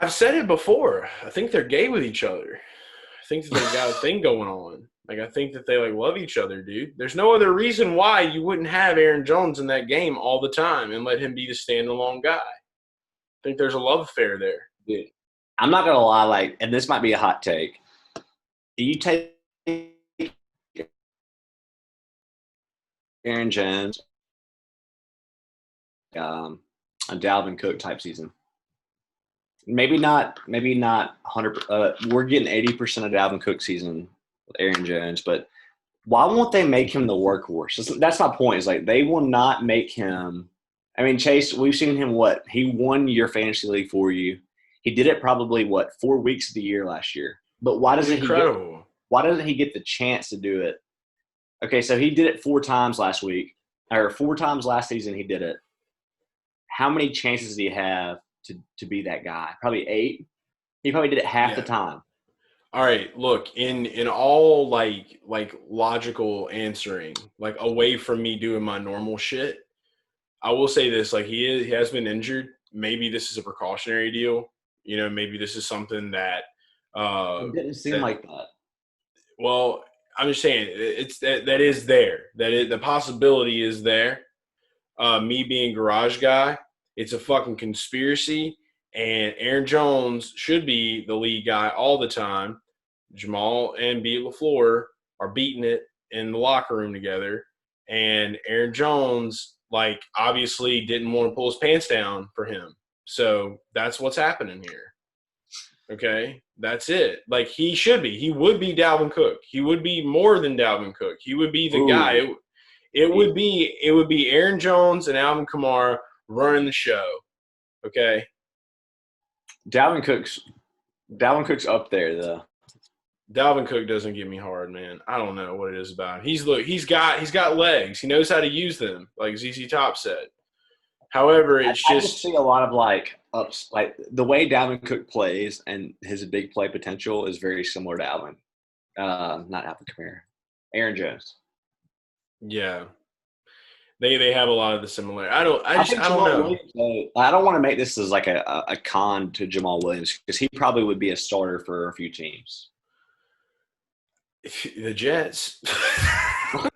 I've said it before. I think they're gay with each other. I think that they've got a thing going on. I think that they love each other, dude. There's no other reason why you wouldn't have Aaron Jones in that game all the time and let him be the standalone guy. I think there's a love affair there. Dude, I'm not gonna lie, and this might be a hot take. Do you take Aaron Jones, a Dalvin Cook type season? Maybe not 100. We're getting 80% of Dalvin Cook season with Aaron Jones, but why won't they make him the workhorse? That's my point. Is they will not make him. I mean, Chase, we've seen him. He won your fantasy league for you. He did it probably 4 weeks of the year last year. But why doesn't he get the chance to do it? Okay, so he did it 4 times last week, or 4 times last season. He did it. How many chances did he have to be that guy? Probably 8. He probably did it half the time. All right, look, in all logical answering, away from me doing my normal shit, I will say this: he has been injured. Maybe this is a precautionary deal. Maybe this is something that it didn't seem like that. Well, I'm just saying it's that is there. The possibility is there. Me being garage guy, it's a fucking conspiracy, and Aaron Jones should be the lead guy all the time. Jamal and B. LaFleur are beating it in the locker room together, and Aaron Jones, obviously didn't want to pull his pants down for him. So that's what's happening here. Okay? That's it. He should be. He would be Dalvin Cook. He would be more than Dalvin Cook. He would be the guy. It would be Aaron Jones and Alvin Kamara running the show. Okay? Dalvin Cook's up there, though. Dalvin Cook doesn't get me hard, man. I don't know what it is about him. He's got legs. He knows how to use them, like ZZ Top said. However, I just see a lot of ups. The way Dalvin Cook plays and his big play potential is very similar to Alvin. Not Alvin Kamara. Aaron Jones. Yeah. They have a lot of the similar. I don't know. I don't want to make this as a con to Jamal Williams because he probably would be a starter for a few teams. The Jets. I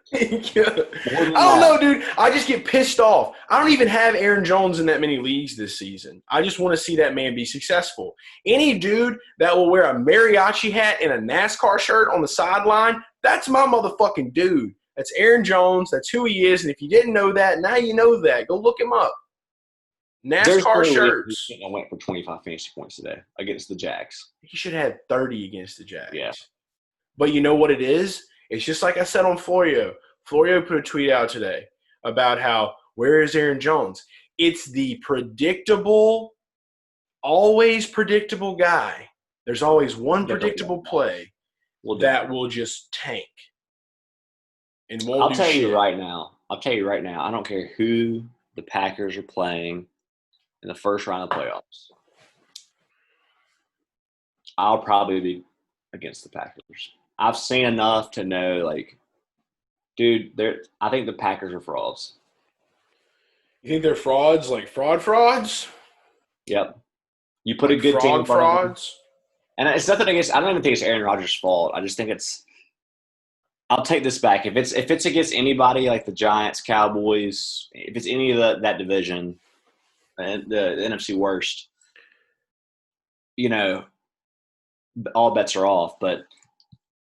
don't know, dude. I just get pissed off. I don't even have Aaron Jones in that many leagues this season. I just want to see that man be successful. Any dude that will wear a mariachi hat and a NASCAR shirt on the sideline, that's my motherfucking dude. That's Aaron Jones. That's who he is. And if you didn't know that, now you know that. Go look him up. NASCAR shirts. I went for 25 fantasy points today against the Jags. He should have had 30 against the Jags. Yeah. But you know what it is? It's just like I said on Florio. Florio put a tweet out today about how, where is Aaron Jones? It's the predictable, always predictable guy. There's always one predictable play that will just tank. And won't I'll do tell shit. you right now. I don't care who the Packers are playing in the first round of playoffs. I'll probably be against the Packers. I've seen enough to know, like, dude, I think the Packers are frauds. You think they're frauds, like frauds? Yep. You put a Like good team in front of them. frauds? And it's nothing against – I don't even think it's Aaron Rodgers' fault. I just think it's – I'll take this back. If it's against anybody like the Giants, Cowboys, if it's any of that division, the NFC worst, you know, all bets are off. But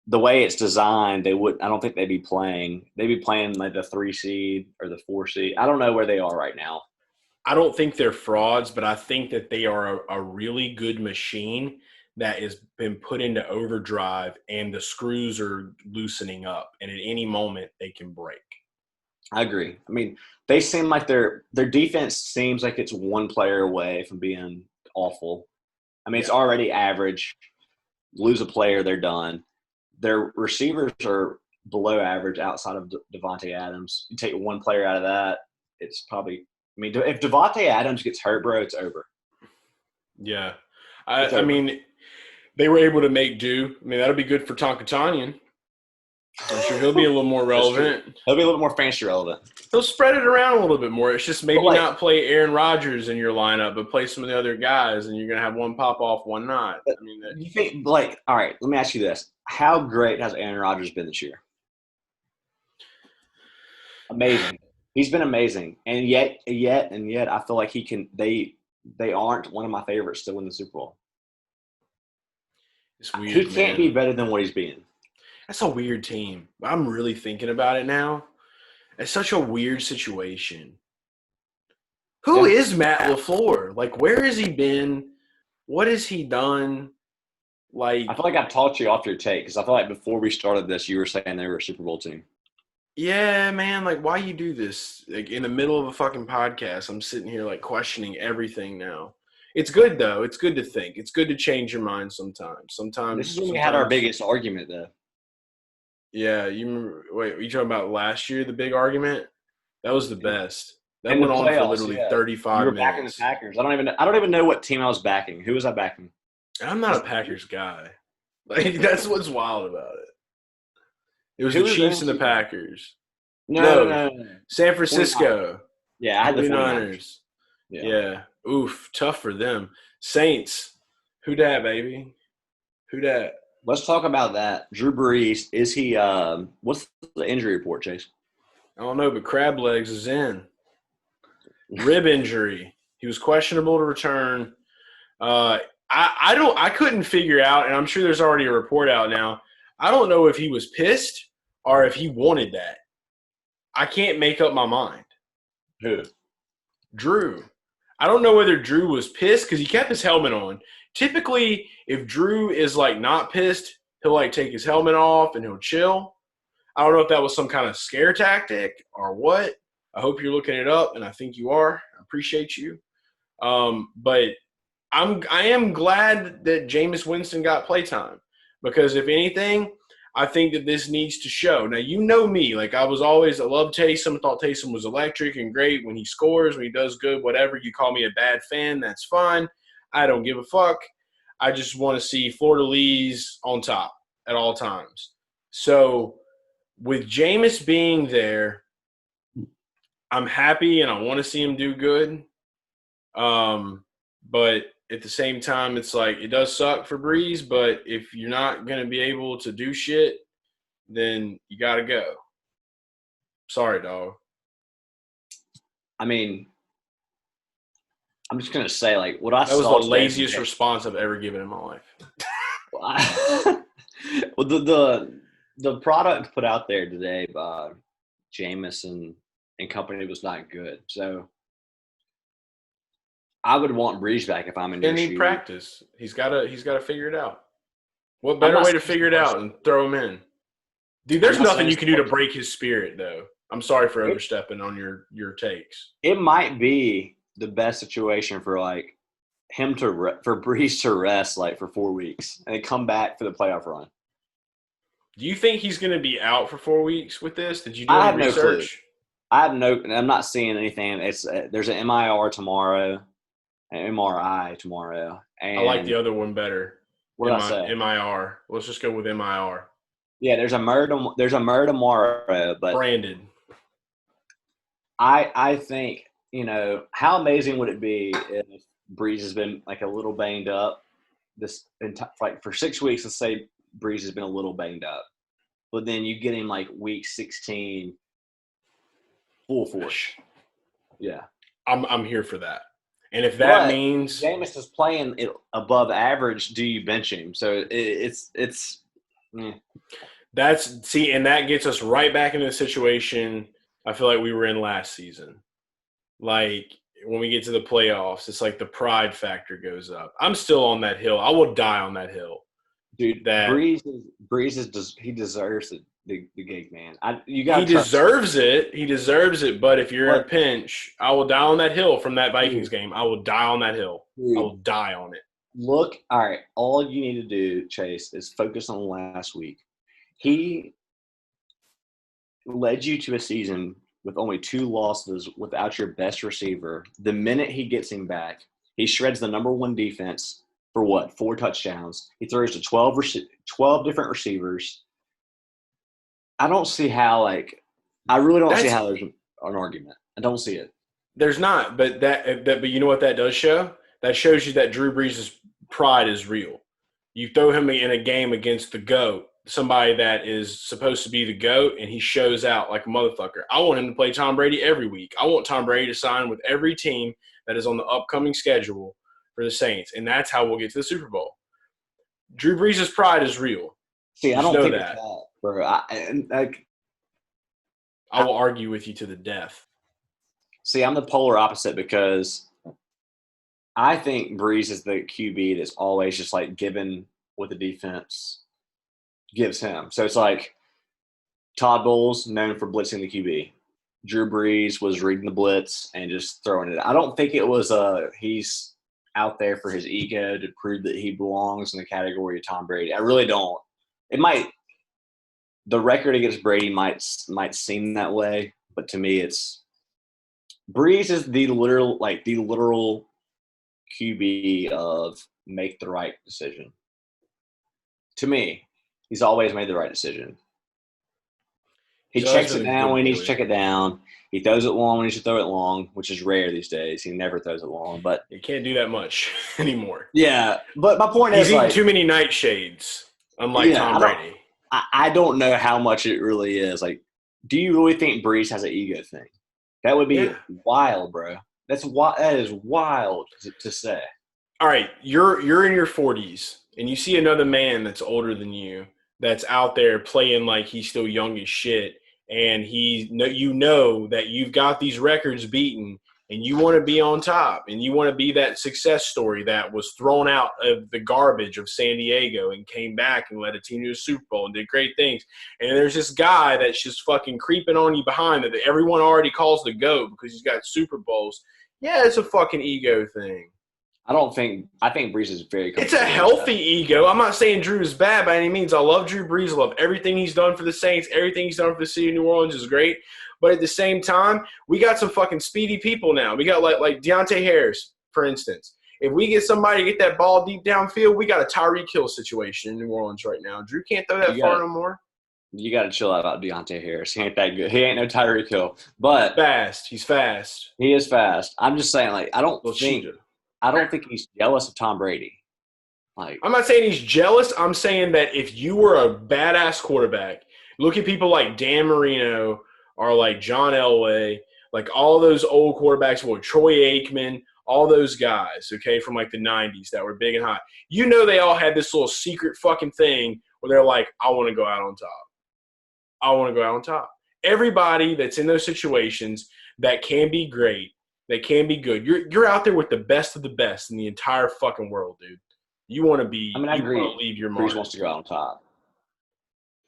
the way it's designed, I don't think they'd be playing. They'd be playing like the 3 seed or the 4 seed. I don't know where they are right now. I don't think they're frauds, but I think that they are a really good machine that has been put into overdrive, and the screws are loosening up, and at any moment they can break. I agree. I mean, they seem like their defense seems like it's one player away from being awful. I mean, it's already average. Lose a player, they're done. Their receivers are below average outside of Devontae Adams. You take one player out of that, it's probably – I mean, if Devontae Adams gets hurt, bro, it's over. Yeah. I mean, they were able to make do. I mean, that'll be good for Tonka Tanyan. I'm sure he'll be a little more relevant. He'll be a little more fantasy relevant. He'll spread it around a little bit more. It's just maybe not play Aaron Rodgers in your lineup, but play some of the other guys, and you're going to have one pop off, one not. I mean, you think, like, all right, let me ask you this. How great has Aaron Rodgers been this year? Amazing. He's been amazing. And yet, I feel like they aren't one of my favorites to win the Super Bowl. It's weird, he can't be better than what he's been. That's a weird team. I'm really thinking about it now. It's such a weird situation. Who is Matt LaFleur? Like, where has he been? What has he done? Like, I feel like I've talked you off your take because I feel like before we started this, you were saying they were a Super Bowl team. Yeah, man. Like, why you do this? Like, in the middle of a fucking podcast, I'm sitting here, like, questioning everything now. It's good, though. It's good to think. It's good to change your mind sometimes. This is when we had our biggest argument, though. Yeah, you remember? Wait, are you talking about last year? The big argument? That was the best. That went on for literally 35 minutes. You were backing the Packers. I don't even know what team I was backing. Who was I backing? I'm not a Packers guy. Like, that's what's wild about it. It was the Chiefs and the Packers. No. San Francisco. Yeah, I had the 49ers. Yeah. Oof, tough for them. Saints. Who dat, baby? Who dat? Let's talk about that. Drew Brees, is he what's the injury report, Chase? I don't know, but crab legs is in. Rib injury. He was questionable to return. I couldn't figure out, and I'm sure there's already a report out now. I don't know if he was pissed or if he wanted that. I can't make up my mind. Who? Drew. I don't know whether Drew was pissed because he kept his helmet on. Typically, if Drew is, like, not pissed, he'll, like, take his helmet off and he'll chill. I don't know if that was some kind of scare tactic or what. I hope you're looking it up, and I think you are. I appreciate you. But I am glad that Jameis Winston got playtime because, if anything, I think that this needs to show. Now, you know me. Like, I love Taysom. Thought Taysom was electric and great when he scores, when he does good, whatever. You call me a bad fan, that's fine. I don't give a fuck. I just want to see Fleur-de-Lis on top at all times. So, with Jameis being there, I'm happy and I want to see him do good. But at the same time, it's like it does suck for Brees, but if you're not going to be able to do shit, then you got to go. Sorry, dog. I mean, I'm just going to say, like, what I saw. That was the laziest response I've ever given in my life. Well, the product put out there today by Jameis and company was not good. So I would want Brees back if I'm in your shoes. He need practice. He's got to figure it out. What better way to figure it out and throw him in? Dude, there's nothing you can do to break his spirit, though. I'm sorry for overstepping on your takes. It might be the best situation for, like, him for Brees to rest, like, for 4 weeks and then come back for the playoff run. Do you think he's going to be out for 4 weeks with this? Did you do any research? No clue. I'm not seeing anything. There's an MRI tomorrow, and I like the other one better. What did I say? MIR. Let's just go with MIR. Yeah, there's a murder tomorrow, but Branded. I think, how amazing would it be if Brees has been like a little banged up like for 6 weeks, let's say Brees has been a little banged up. But then you get him like week 16 full force. Yeah. I'm here for that. And if that means Jameis is playing it above average, do you bench him? So it's and that gets us right back into the situation I feel like we were in last season. Like when we get to the playoffs, it's like the pride factor goes up. I'm still on that hill. I will die on that hill. Dude, Brees he deserves the gig, man. He deserves it. He deserves it. But if you're in a pinch, I will die on that hill from that Vikings game. I will die on that hill. I will die on it. Look, all right. All you need to do, Chase, is focus on last week. He led you to a season with only 2 losses without your best receiver. The minute he gets him back, he shreds the number 1 defense for 4 touchdowns. He throws to 12 different receivers. I don't see how, I really don't see how there's an argument. I don't see it. There's not, but you know what that does show? That shows you that Drew Brees' pride is real. You throw him in a game against the GOAT, somebody that is supposed to be the GOAT, and he shows out like a motherfucker. I want him to play Tom Brady every week. I want Tom Brady to sign with every team that is on the upcoming schedule for the Saints, and that's how we'll get to the Super Bowl. Drew Brees' pride is real. See, I don't think it's that, bro. I will argue with you to the death. See, I'm the polar opposite because I think Brees is the QB that's always just like given what the defense gives him. So it's like Todd Bowles, known for blitzing the QB. Drew Brees was reading the blitz and just throwing it. I don't think it was he's out there for his ego to prove that he belongs in the category of Tom Brady. I really don't. It might – the record against Brady might seem that way, but to me it's – Brees is the literal QB of make the right decision. To me, he's always made the right decision. He checks it down when he needs to check it down. He throws it long when he should throw it long, which is rare these days. He never throws it long, but you can't do that much anymore. Yeah, but my point is he's eating too many nightshades, unlike Tom Brady. I don't know how much it really is. Like, do you really think Brees has an ego thing? That would be wild, bro. That is wild to say. All right, you're in your 40s, and you see another man that's older than you that's out there playing like he's still young as shit, and you know that you've got these records beaten, and you want to be on top, and you want to be that success story that was thrown out of the garbage of San Diego and came back and led a team to a Super Bowl and did great things. And there's this guy that's just fucking creeping on you behind that everyone already calls the GOAT because he's got Super Bowls. Yeah, it's a fucking ego thing. I think Brees is very It's a healthy ego. I'm not saying Drew is bad by any means. I love Drew Brees. I love everything he's done for the Saints. Everything he's done for the city of New Orleans is great. But at the same time, we got some fucking speedy people now. We got like Deontay Harris, for instance. If we get somebody to get that ball deep downfield, we got a Tyreek Hill situation in New Orleans right now. Drew can't throw that far no more. You got to chill out about Deontay Harris. He ain't that good. He ain't no Tyreek Hill. But fast. He's fast. He is fast. I'm just saying, I don't think he's jealous of Tom Brady. I'm not saying he's jealous. I'm saying that if you were a badass quarterback, look at people like Dan Marino or like John Elway, like all those old quarterbacks, Troy Aikman, all those guys, okay, from like the 90s that were big and hot. You know they all had this little secret fucking thing where they're like, I want to go out on top. I want to go out on top. Everybody that's in those situations that can be great, they can be good. You're out there with the best of the best in the entire fucking world, dude. You want to be. I agree. Want to leave your mark. Brees wants to go out on top,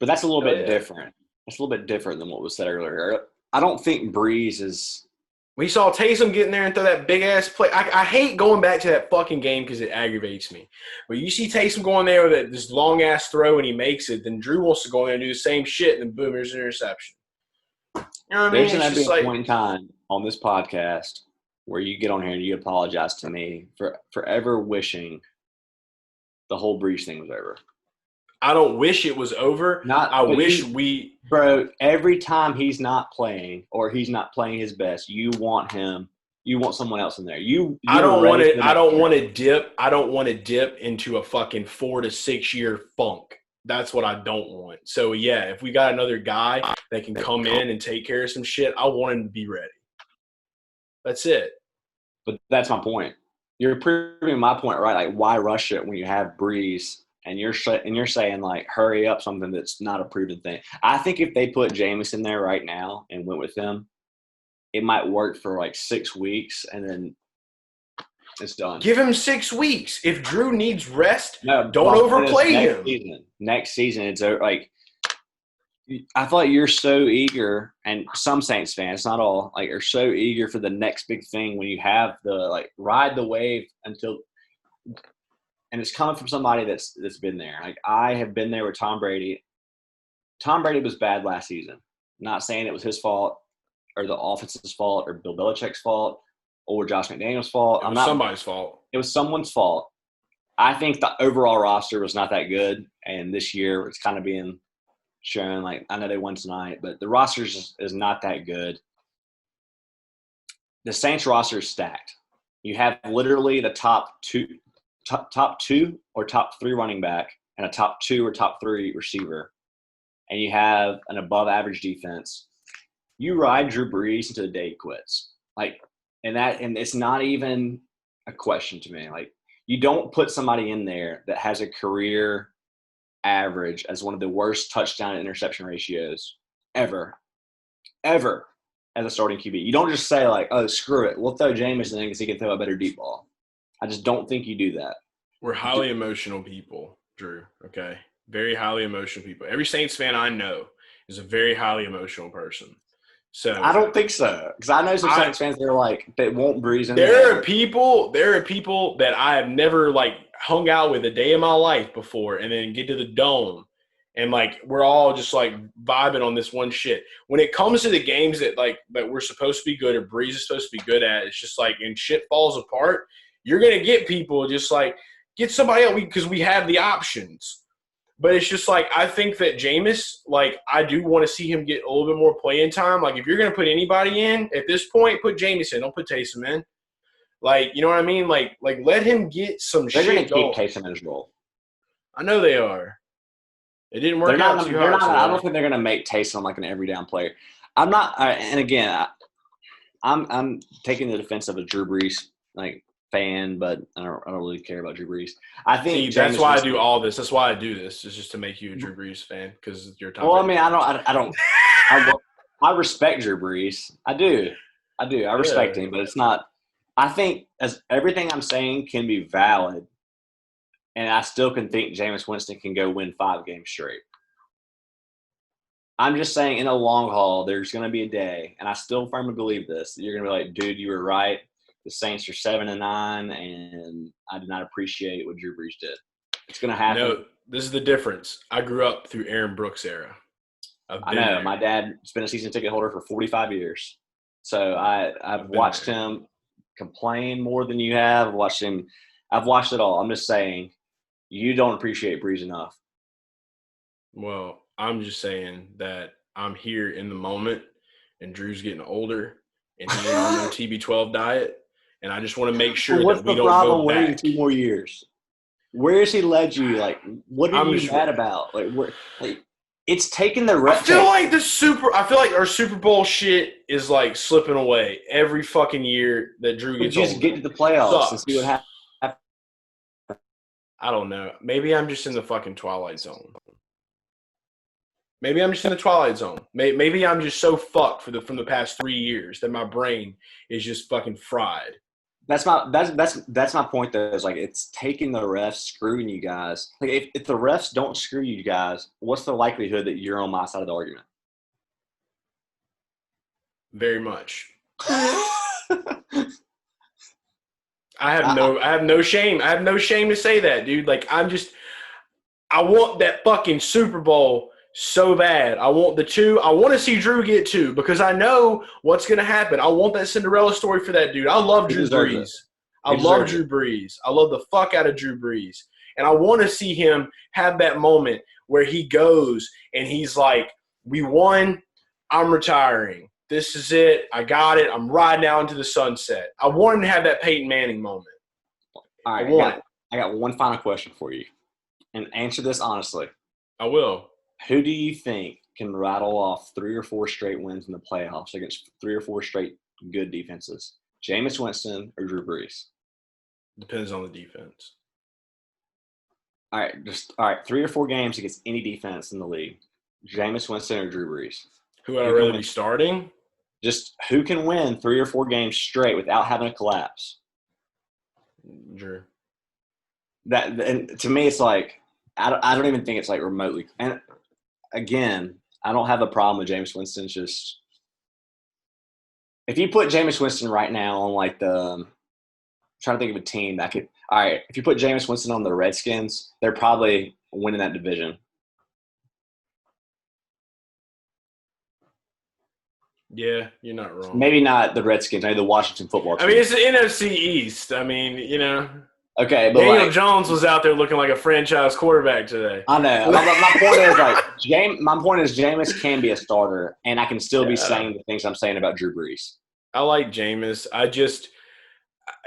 but that's a little bit different. That's a little bit different than what was said earlier. I don't think Brees is. We saw Taysom get in there and throw that big ass play. I hate going back to that fucking game because it aggravates me. But you see Taysom going there with this long ass throw and he makes it. Then Drew wants to go in there and do the same shit, and then boom, there's an interception. You know what I mean? There's going to be a point in time on this podcast where you get on here and you apologize to me for forever wishing the whole Brees thing was over. I don't wish it was over. Bro, every time he's not playing or he's not playing his best, you want someone else in there. I don't want to dip into a fucking 4 to 6 year funk. That's what I don't want. So yeah, if we got another guy that can come in and take care of some shit, I want him to be ready. That's it. But that's my point. You're proving my point, right? Like, why rush it when you have Brees and you're saying, like, hurry up something that's not a proven thing. I think if they put Jameis in there right now and went with him, it might work for, like, 6 weeks, and then it's done. Give him 6 weeks. If Drew needs rest, don't overplay him. Next season, it's like – I feel like you're so eager, and some Saints fans, not all, like, are so eager for the next big thing when you have the, like, ride the wave until – and it's coming from somebody that's been there. Like, I have been there with Tom Brady. Tom Brady was bad last season. Not saying it was his fault or the offense's fault or Bill Belichick's fault or Josh McDaniels' fault. It was somebody's fault. It was someone's fault. I think the overall roster was not that good, and this year it's kind of being – shown. Like, I know they won tonight, but the roster is not that good. The Saints roster is stacked. You have literally the top two or top three running back and a top 2 or top 3 receiver, and you have an above average defense. You ride Drew Brees until the day he quits. Like, and it's not even a question to me. Like, you don't put somebody in there that has a career average as one of the worst touchdown interception ratios ever as a starting QB. You don't just say, like, oh, screw it, we'll throw Jameis in because he can throw a better deep ball. I just don't think you do that. We're highly emotional people, Drew, okay? Very highly emotional people. Every Saints fan I know is a very highly emotional person. So I don't think so, because I know some Saints fans that are like, they won't Breeze in there. There are people that I have never, like, hung out with a day in my life before and then get to the dome and, like, we're all just, like, vibing on this one shit. When it comes to the games that we're supposed to be good or Breeze is supposed to be good at, it's just like, and shit falls apart, you're going to get people just like, get somebody else because we have the options. But it's just like, I think that Jameis, like, I do want to see him get a little bit more playing time. Like, if you're going to put anybody in at this point, put Jameis in. Don't put Taysom in. Like, you know what I mean? Like let him get some shit going. They're going to keep Taysom in his role. I know they are. It didn't work out too hard. I don't think they're going to make Taysom like an every down player. I'm not and again, I'm taking the defense of a Drew Brees, like, fan, but I don't really care about Drew Brees. I think that's why I do all this. That's why I do this. Is just to make you a Drew Brees fan because you're. Well, I mean, I respect Drew Brees. I do. I respect him, but it's not. I think as everything I'm saying can be valid, and I still can think Jameis Winston can go win 5 games straight. I'm just saying, in the long haul, there's going to be a day, and I still firmly believe this. That you're going to be like, dude, you were right. The Saints are 7-9, and I did not appreciate what Drew Brees did. It's going to happen. No, this is the difference. I grew up through Aaron Brooks' era. I know. There. My dad's been a season ticket holder for 45 years. So I've watched him complain more than you have. I've watched it all. I'm just saying, you don't appreciate Brees enough. Well, I'm just saying that I'm here in the moment, and Drew's getting older, and he's on the TB12 diet. And I just want to make sure that we don't go back. What's the problem waiting 2 more years? Where has he led you? Like, what are you mad about? It's taking the rest. I feel like our Super Bowl shit is, like, slipping away every fucking year that Drew gets older. Just get to the playoffs and see what happens. I don't know. Maybe I'm just in the fucking Twilight Zone. Maybe I'm just so fucked from the past 3 years that my brain is just fucking fried. That's my point though. Is like, it's taking the refs screwing you guys. Like, if the refs don't screw you guys, what's the likelihood that you're on my side of the argument? Very much. I have no shame. I have no shame to say that, dude. Like, I want that fucking Super Bowl so bad. I want the 2. I want to see Drew get 2 because I know what's going to happen. I want that Cinderella story for that dude. I love Drew Brees. I love Drew Brees. I love the fuck out of Drew Brees. And I want to see him have that moment where he goes and he's like, we won, I'm retiring. This is it. I got it. I'm riding out into the sunset. I want him to have that Peyton Manning moment. All right, I got one final question for you. And answer this honestly. I will. Who do you think can rattle off 3 or 4 straight wins in the playoffs against 3 or 4 straight good defenses? Jameis Winston or Drew Brees? Depends on the defense. All right, 3 or 4 games against any defense in the league. Jameis Winston or Drew Brees? Who would I rather be starting? Just who can win 3 or 4 games straight without having a collapse? Drew. That, and to me, it's like I don't even think it's like remotely. And again, I don't have a problem with Jameis Winston. It's just if you put Jameis Winston right now on like I'm trying to think of a team that could. All right, if you put Jameis Winston on the Redskins, they're probably winning that division. Yeah, you're not wrong. Maybe not the Redskins, maybe the Washington football team. I mean, it's the NFC East. I mean, Okay, but Daniel Jones was out there looking like a franchise quarterback today. I know. My point is my point is Jameis can be a starter, and I can still be saying the things I'm saying about Drew Brees. I like Jameis.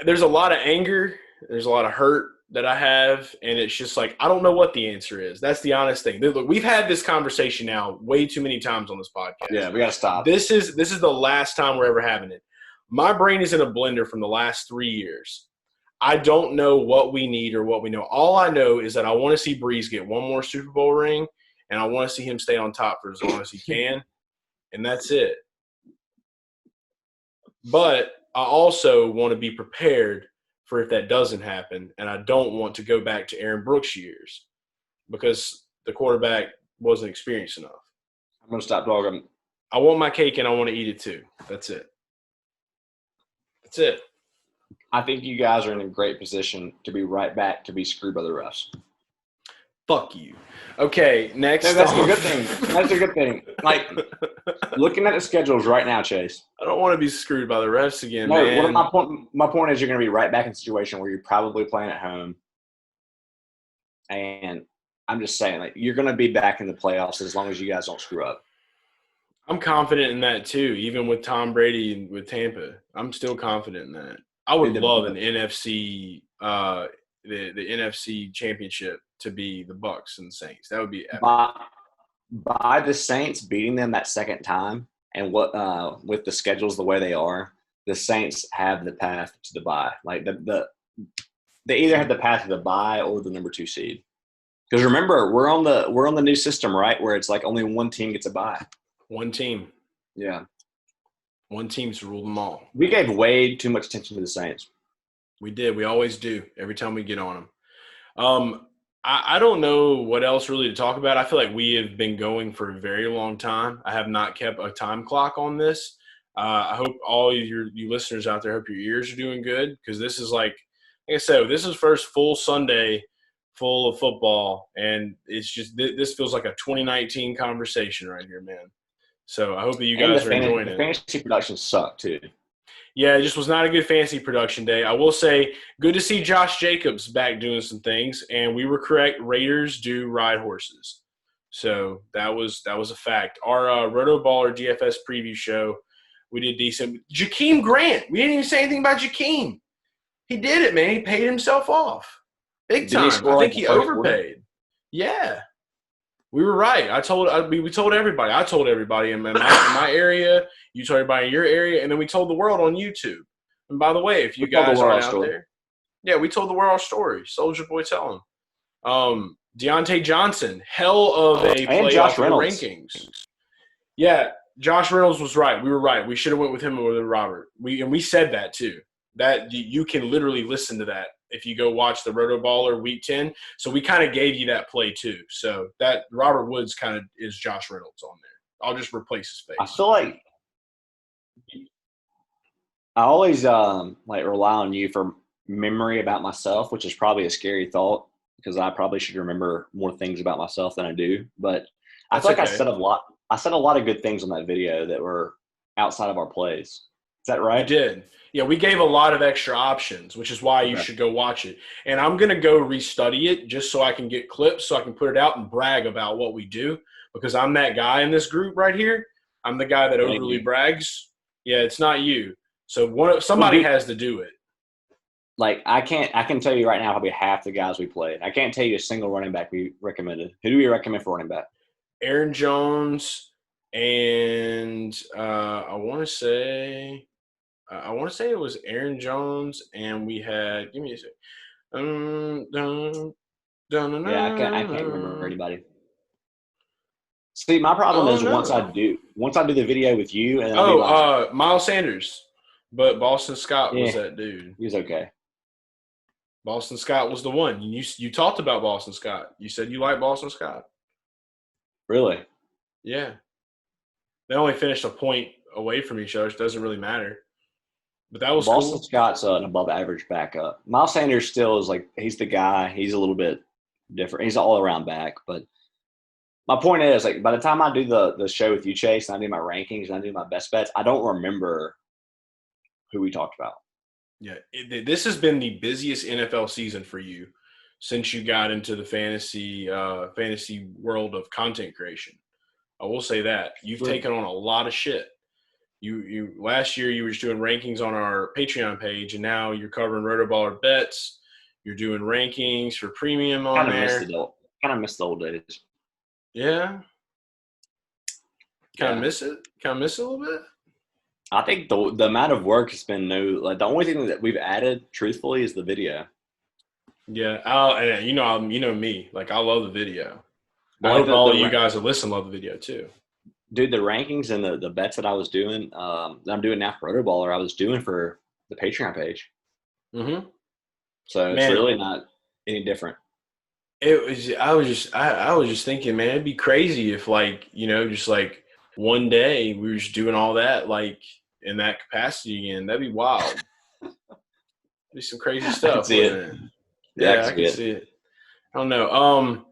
There's a lot of anger. There's a lot of hurt that I have, and it's just like I don't know what the answer is. That's the honest thing. Look, we've had this conversation now way too many times on this podcast. Yeah, we got to stop. This is the last time we're ever having it. My brain is in a blender from the last 3 years. I don't know what we need or what we know. All I know is that I want to see Brees get one more Super Bowl ring, and I want to see him stay on top for as long as he can, and that's it. But I also want to be prepared for if that doesn't happen, and I don't want to go back to Aaron Brooks' years because the quarterback wasn't experienced enough. I'm going to stop talking. I want my cake, and I want to eat it too. That's it. That's it. I think you guys are in a great position to be right back to be screwed by the refs. Fuck you. Okay, next. No, that's a good thing. That's a good thing. Like, looking at the schedules right now, Chase. I don't want to be screwed by the refs again, no, man. My point is you're going to be right back in a situation where you're probably playing at home. And I'm just saying, like, you're going to be back in the playoffs as long as you guys don't screw up. I'm confident in that, too, even with Tom Brady and with Tampa. I'm still confident in that. I would love an NFC the NFC championship to be the Bucs and the Saints. That would be epic. By the Saints beating them that second time, and what with the schedules the way they are, the Saints have the path to the bye. Like they either have the path to the bye or the number 2 seed. Because remember, we're on the new system, right? Where it's like only one team gets a bye. One team. Yeah. One team's to rule them all. We gave way too much attention to the Saints. We did. We always do every time we get on them. I don't know what else really to talk about. I feel like we have been going for a very long time. I have not kept a time clock on this. I hope all you listeners out there, hope your ears are doing good because this is like I said, this is first full Sunday full of football, and it's just this feels like a 2019 conversation right here, man. So I hope that you guys are enjoying it. The fantasy production sucked too. Yeah, it just was not a good fantasy production day. I will say, good to see Josh Jacobs back doing some things, and we were correct. Raiders do ride horses, so that was a fact. Our Roto Baller DFS preview show, we did decent. Jakeem Grant, we didn't even say anything about Jakeem. He did it, man. He paid himself off big time. I think he overpaid. Yeah. We were right. We told everybody. I told everybody in my area. You told everybody in your area, and then we told the world on YouTube. And by the way, if you guys aren't out there, yeah, we told the world our story. Soldier Boy telling. Deontay Johnson, hell of a playoff rankings. Yeah, Josh Reynolds was right. We were right. We should have went with him over Robert. We said that too. That you can literally listen to that if you go watch the Roto Baller Week 10. So we kind of gave you that play too. So that Robert Woods kind of is Josh Reynolds on there. I'll just replace his face. I feel like I always rely on you for memory about myself, which is probably a scary thought because I probably should remember more things about myself than I do. But I feel like I said a lot of good things on that video that were outside of our plays. that right? You did. Yeah, we gave a lot of extra options, which is why you should go watch it. And I'm going to go restudy it just so I can get clips so I can put it out and brag about what we do, because I'm that guy in this group right here. I'm the guy that overly brags. Yeah, it's not you. So somebody has to do it. Like, I can tell you right now probably half the guys we played. I can't tell you a single running back we recommended. Who do we recommend for running back? Aaron Jones and I want to say it was Aaron Jones, and we had – give me a second. Yeah, I can't remember anybody. See, my problem is once I do the video with you, and then Miles Sanders, but Boston Scott was that dude. He was okay. Boston Scott was the one. You talked about Boston Scott. You said you like Boston Scott. Really? Yeah. They only finished a point away from each other. So it doesn't really matter. But that was Boston cool. Scott's an above-average backup. Miles Sanders still is like, he's the guy. He's a little bit different. He's an all-around back. But my point is, like, by the time I do the show with you, Chase, and I do my rankings and I do my best bets, I don't remember who we talked about. Yeah, this has been the busiest NFL season for you since you got into the fantasy world of content creation. I will say that. You've taken on a lot of shit. You last year you were just doing rankings on our Patreon page, and now you're covering Rotoballer bets. You're doing rankings for premium on there. Kind of miss the old days. Yeah. Kind of miss it a little bit. I think the amount of work has been the only thing that we've added, truthfully, is the video. Yeah, you know me. Like, I love the video. But I hope all of you guys that listen love the video too. Dude, the rankings and the bets that I was doing, that I'm doing now for Rotoballer, I was doing for the Patreon page. Mm-hmm. So it's really not any different. I was just thinking, man, it'd be crazy if, like, just like one day we were just doing all that, like, in that capacity again. That'd be wild. Be some crazy stuff. I can see it. Yeah, I can see it. I don't know.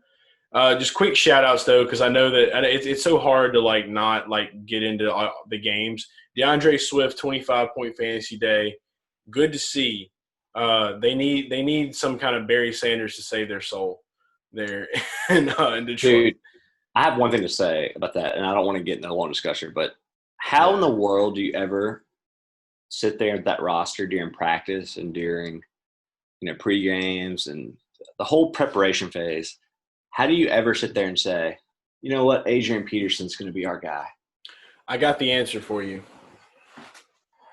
Just quick shout outs though, because I know that it's so hard to like not like get into the games. DeAndre Swift, 25-point fantasy day. Good to see. They need some kind of Barry Sanders to save their soul there in Detroit. Dude, I have one thing to say about that, and I don't want to get into a long discussion, but how in the world do you ever sit there at that roster during practice and during pre-games and the whole preparation phase? How do you ever sit there and say, you know what, Adrian Peterson's going to be our guy? I got the answer for you.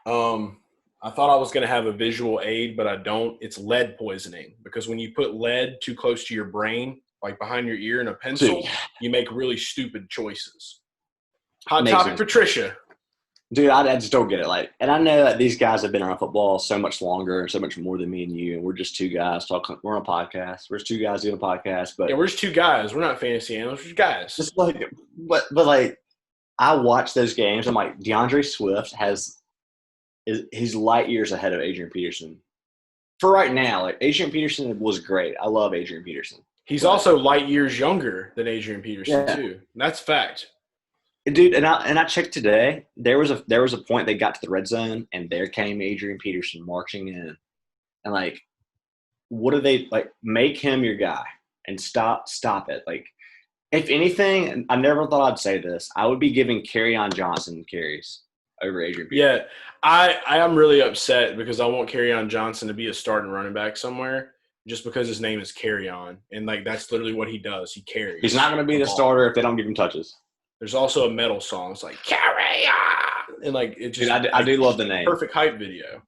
I thought I was going to have a visual aid, but I don't. It's lead poisoning, because when you put lead too close to your brain, like behind your ear in a pencil, you make really stupid choices. Hot topic, Patricia. Dude, I just don't get it. Like, and I know that these guys have been around football so much longer, so much more than me and you, and we're just two guys talking. We're on a podcast. We're just two guys doing a podcast, but we're just two guys. We're not fantasy analysts. We're just guys. Just like, but like, I watch those games. I'm like, DeAndre Swift he's light years ahead of Adrian Peterson. For right now, like, Adrian Peterson was great. I love Adrian Peterson. He's also light years younger than Adrian Peterson too. That's fact. Dude, and I checked today. There was a point they got to the red zone, and there came Adrian Peterson marching in, and like, what do they like? Make him your guy and stop it. Like, if anything, I never thought I'd say this. I would be giving Kerryon Johnson carries over Adrian Peterson. Yeah, I am really upset because I want Kerryon Johnson to be a starting running back somewhere, just because his name is Kerryon, and like that's literally what he does. He carries. He's not going to be the starter if they don't give him touches. There's also a metal song. It's like, carry on! And like, it just. Dude, I do love the name. Perfect hype video.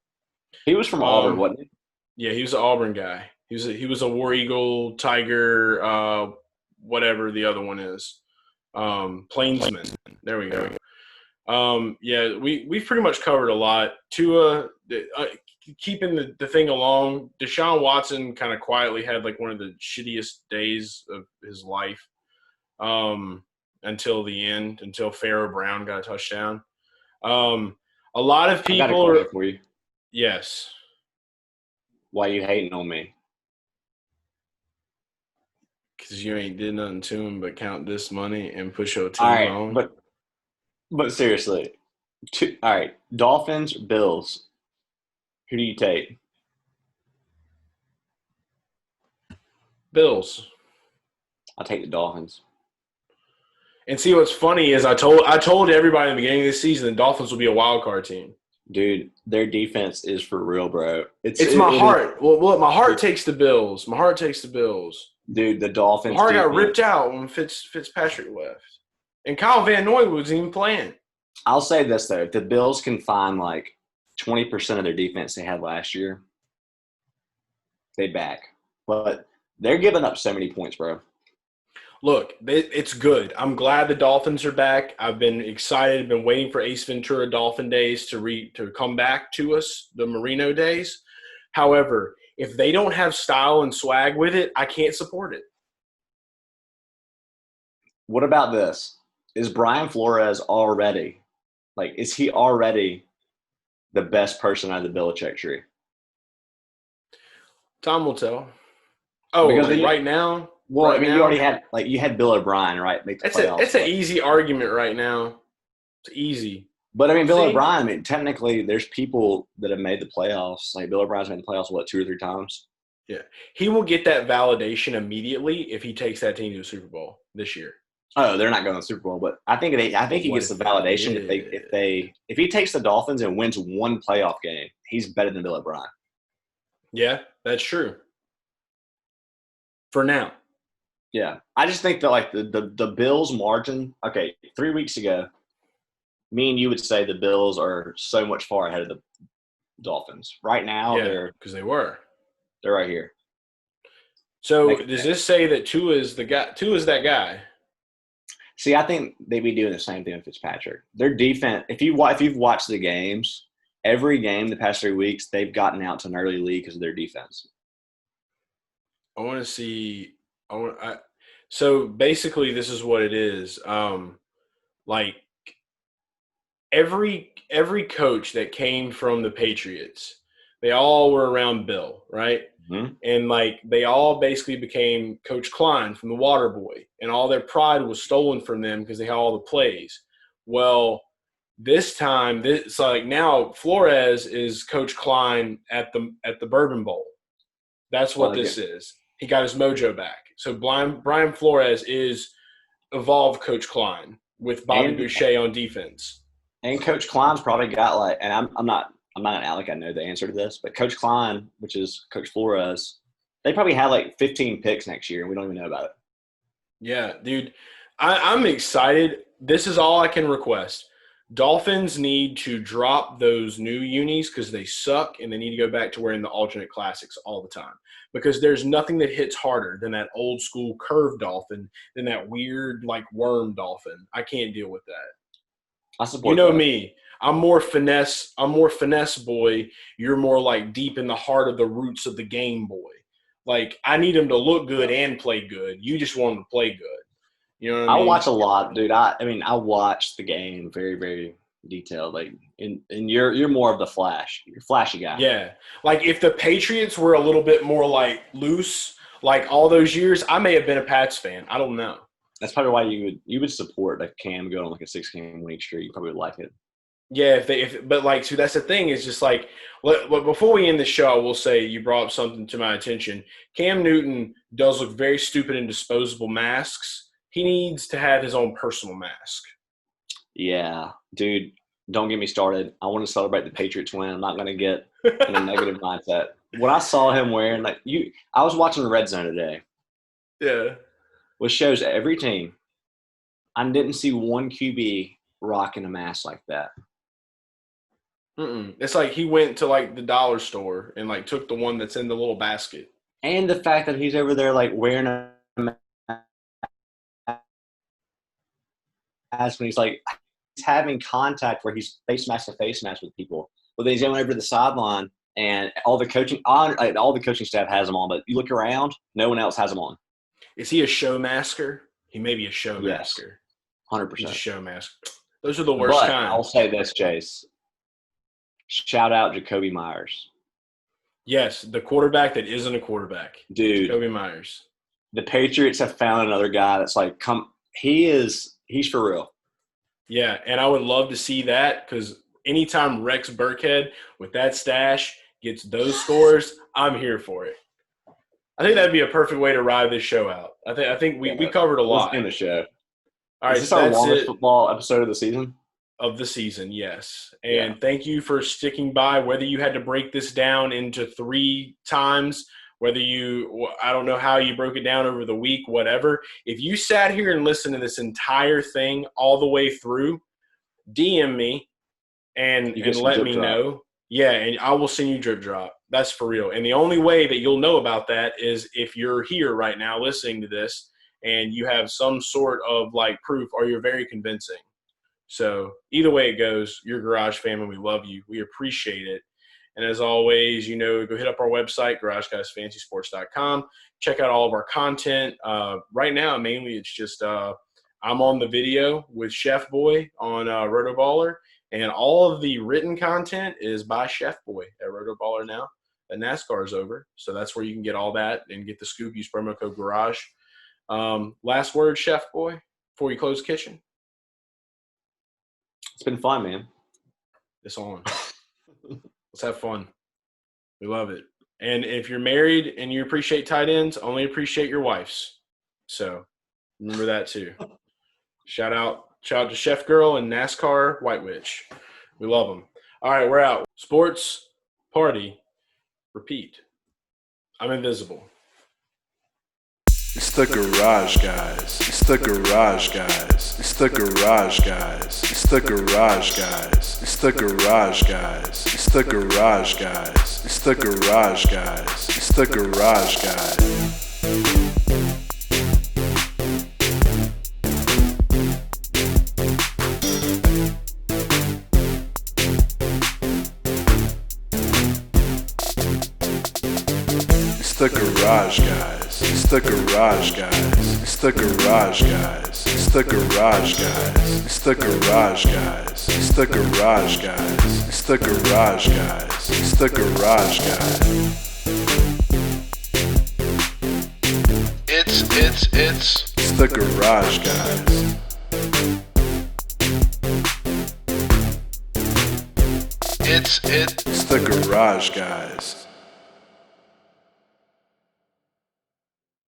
He was from Auburn, wasn't he? Yeah, he was an Auburn guy. He was a War Eagle, Tiger, whatever the other one is. Plainsman. There we go. Yeah, we've pretty much covered a lot. Tua, keeping the thing along. Deshaun Watson kind of quietly had like one of the shittiest days of his life. Until the end, until Pharaoh Brown got a touchdown. A lot of people I got a question for you. Yes. Why you hating on me? Because you ain't did nothing to him but count this money and push your team on. But seriously, All right, Dolphins, Bills. Who do you take? Bills. I'll take the Dolphins. And see, what's funny is I told everybody in the beginning of this season the Dolphins will be a wild card team. Dude, their defense is for real, bro. It's my heart. Well, look, my heart takes the Bills. My heart takes the Bills. Dude, the Dolphins. My heart defense, got ripped out when Fitzpatrick left, and Kyle Van Noy wasn't even playing. I'll say this though: if the Bills can find like 20% of their defense they had last year, they back. But they're giving up so many points, bro. Look, it's good. I'm glad the Dolphins are back. I've been excited. I've been waiting for Ace Ventura Dolphin days to come back to us, the Marino days. However, if they don't have style and swag with it, I can't support it. What about this? Is Brian Flores already – is he already the best person out of the Belichick tree? Time will tell. Oh, because right now – well, right I mean, now, you already had you had Bill O'Brien, right? Make the playoffs. It's an easy argument right now. It's easy. But I mean, Bill O'Brien. I mean, technically, there's people that have made the playoffs. Like Bill O'Brien's made the playoffs, 2 or 3 times? Yeah, he will get that validation immediately if he takes that team to the Super Bowl this year. Oh, they're not going to the Super Bowl, but I think he gets the validation if he takes the Dolphins and wins one playoff game, he's better than Bill O'Brien. Yeah, that's true. For now. Yeah, I just think that the Bills margin. Okay, 3 weeks ago, me and you would say the Bills are so much far ahead of the Dolphins. Right now, they're right here. So does this say that Tua is the guy? Tua is that guy? See, I think they'd be doing the same thing with Fitzpatrick. Their defense. If you've watched the games, every game the past 3 weeks, they've gotten out to an early lead because of their defense. I want to see. So basically, this is what it is. Every coach that came from the Patriots, they all were around Bill, right? Mm-hmm. And they all basically became Coach Klein from the Water Boy, and all their pride was stolen from them because they had all the plays. Well, this time, now Flores is Coach Klein at the Bourbon Bowl. That's what this is. He got his mojo back. So Brian Flores is evolved Coach Klein with Bobby Boucher on defense. And Coach Klein's probably got and I'm not an Alec, I know the answer to this, but Coach Klein, which is Coach Flores, they probably have 15 picks next year and we don't even know about it. Yeah, dude. I'm excited. This is all I can request. Dolphins need to drop those new unis because they suck, and they need to go back to wearing the alternate classics all the time because there's nothing that hits harder than that old school curved dolphin than that weird worm dolphin. I can't deal with that. I support that. Me. I'm more finesse boy. You're more deep in the heart of the roots of the game boy. I need him to look good and play good. You just want him to play good. You know what I mean? I watch a lot, dude. I watch the game very, very detailed. And you're more of the flash. You're a flashy guy. Yeah. If the Patriots were a little bit more loose, all those years, I may have been a Pats fan. I don't know. That's probably why you would support Cam going on a 6-game winning streak. You probably would like it. Yeah, so that's the thing is just before we end the show, I will say you brought up something to my attention. Cam Newton does look very stupid in disposable masks. He needs to have his own personal mask. Yeah, dude, don't get me started. I want to celebrate the Patriots win. I'm not going to get in a negative mindset. What I saw him wearing, I was watching the Red Zone today. Yeah. Which shows every team. I didn't see one QB rocking a mask like that. It's he went to the dollar store and took the one that's in the little basket. And the fact that he's over there wearing a mask when he's having contact where he's face mask to face mask with people. But then he's going over to the sideline and all the coaching staff has them on, but you look around, no one else has them on. Is he a show masker? He may be a show masker. 100%. He's a show masker. Those are the worst kind. I'll say this, Chase. Shout out Jacoby Myers. Yes, the quarterback that isn't a quarterback. Dude. Jacoby Myers. The Patriots have found another guy that's he's for real. Yeah, and I would love to see that because anytime Rex Burkhead with that stash gets those scores, I'm here for it. I think that'd be a perfect way to ride this show out. I think we covered a lot. Let's end the show. All right, Is this so our that's longest it football episode of the season? of the season, yes. And Yeah. thank you for sticking by, whether you had to break this down into 3 times, whether I don't know how you broke it down over the week, whatever. If you sat here and listened to this entire thing all the way through, DM me and let me know. Yeah, and I will send you drip drop. That's for real. And the only way that you'll know about that is if you're here right now listening to this and you have some sort of like proof or you're very convincing. So either way it goes, you're Garage family. We love you. We appreciate it. And as always, go hit up our website, GarageGuysFantasySports.com. Check out all of our content. Right now, mainly it's just I'm on the video with Chef Boy on Rotoballer. And all of the written content is by Chef Boy at Rotoballer now. The NASCAR is over. So that's where you can get all that and get the scoop. Use promo code Garage. Last word, Chef Boy, before you close the kitchen. It's been fun, man. It's on. Let's have fun. We love it. And if you're married and you appreciate tight ends, only appreciate your wife's. So remember that too. Shout out to Chef Girl and NASCAR White Witch. We love them. All right, we're out. Sports, party, repeat. I'm invisible. It's the Garage Guys. It's the Garage Guys. It's the Garage Guys. It's the Garage Guys. It's the Garage Guys. It's the Garage Guys. It's the Garage Guys. It's the Garage Guys. It's the Garage Guys. It's the Garage Guys. It's the Garage Guys. It's the Garage Guys. It's the Garage Guys. It's the Garage Guys. It's the Garage Guys. It's the Garage Guys. It's the Garage Guys. It's the Garage Guys.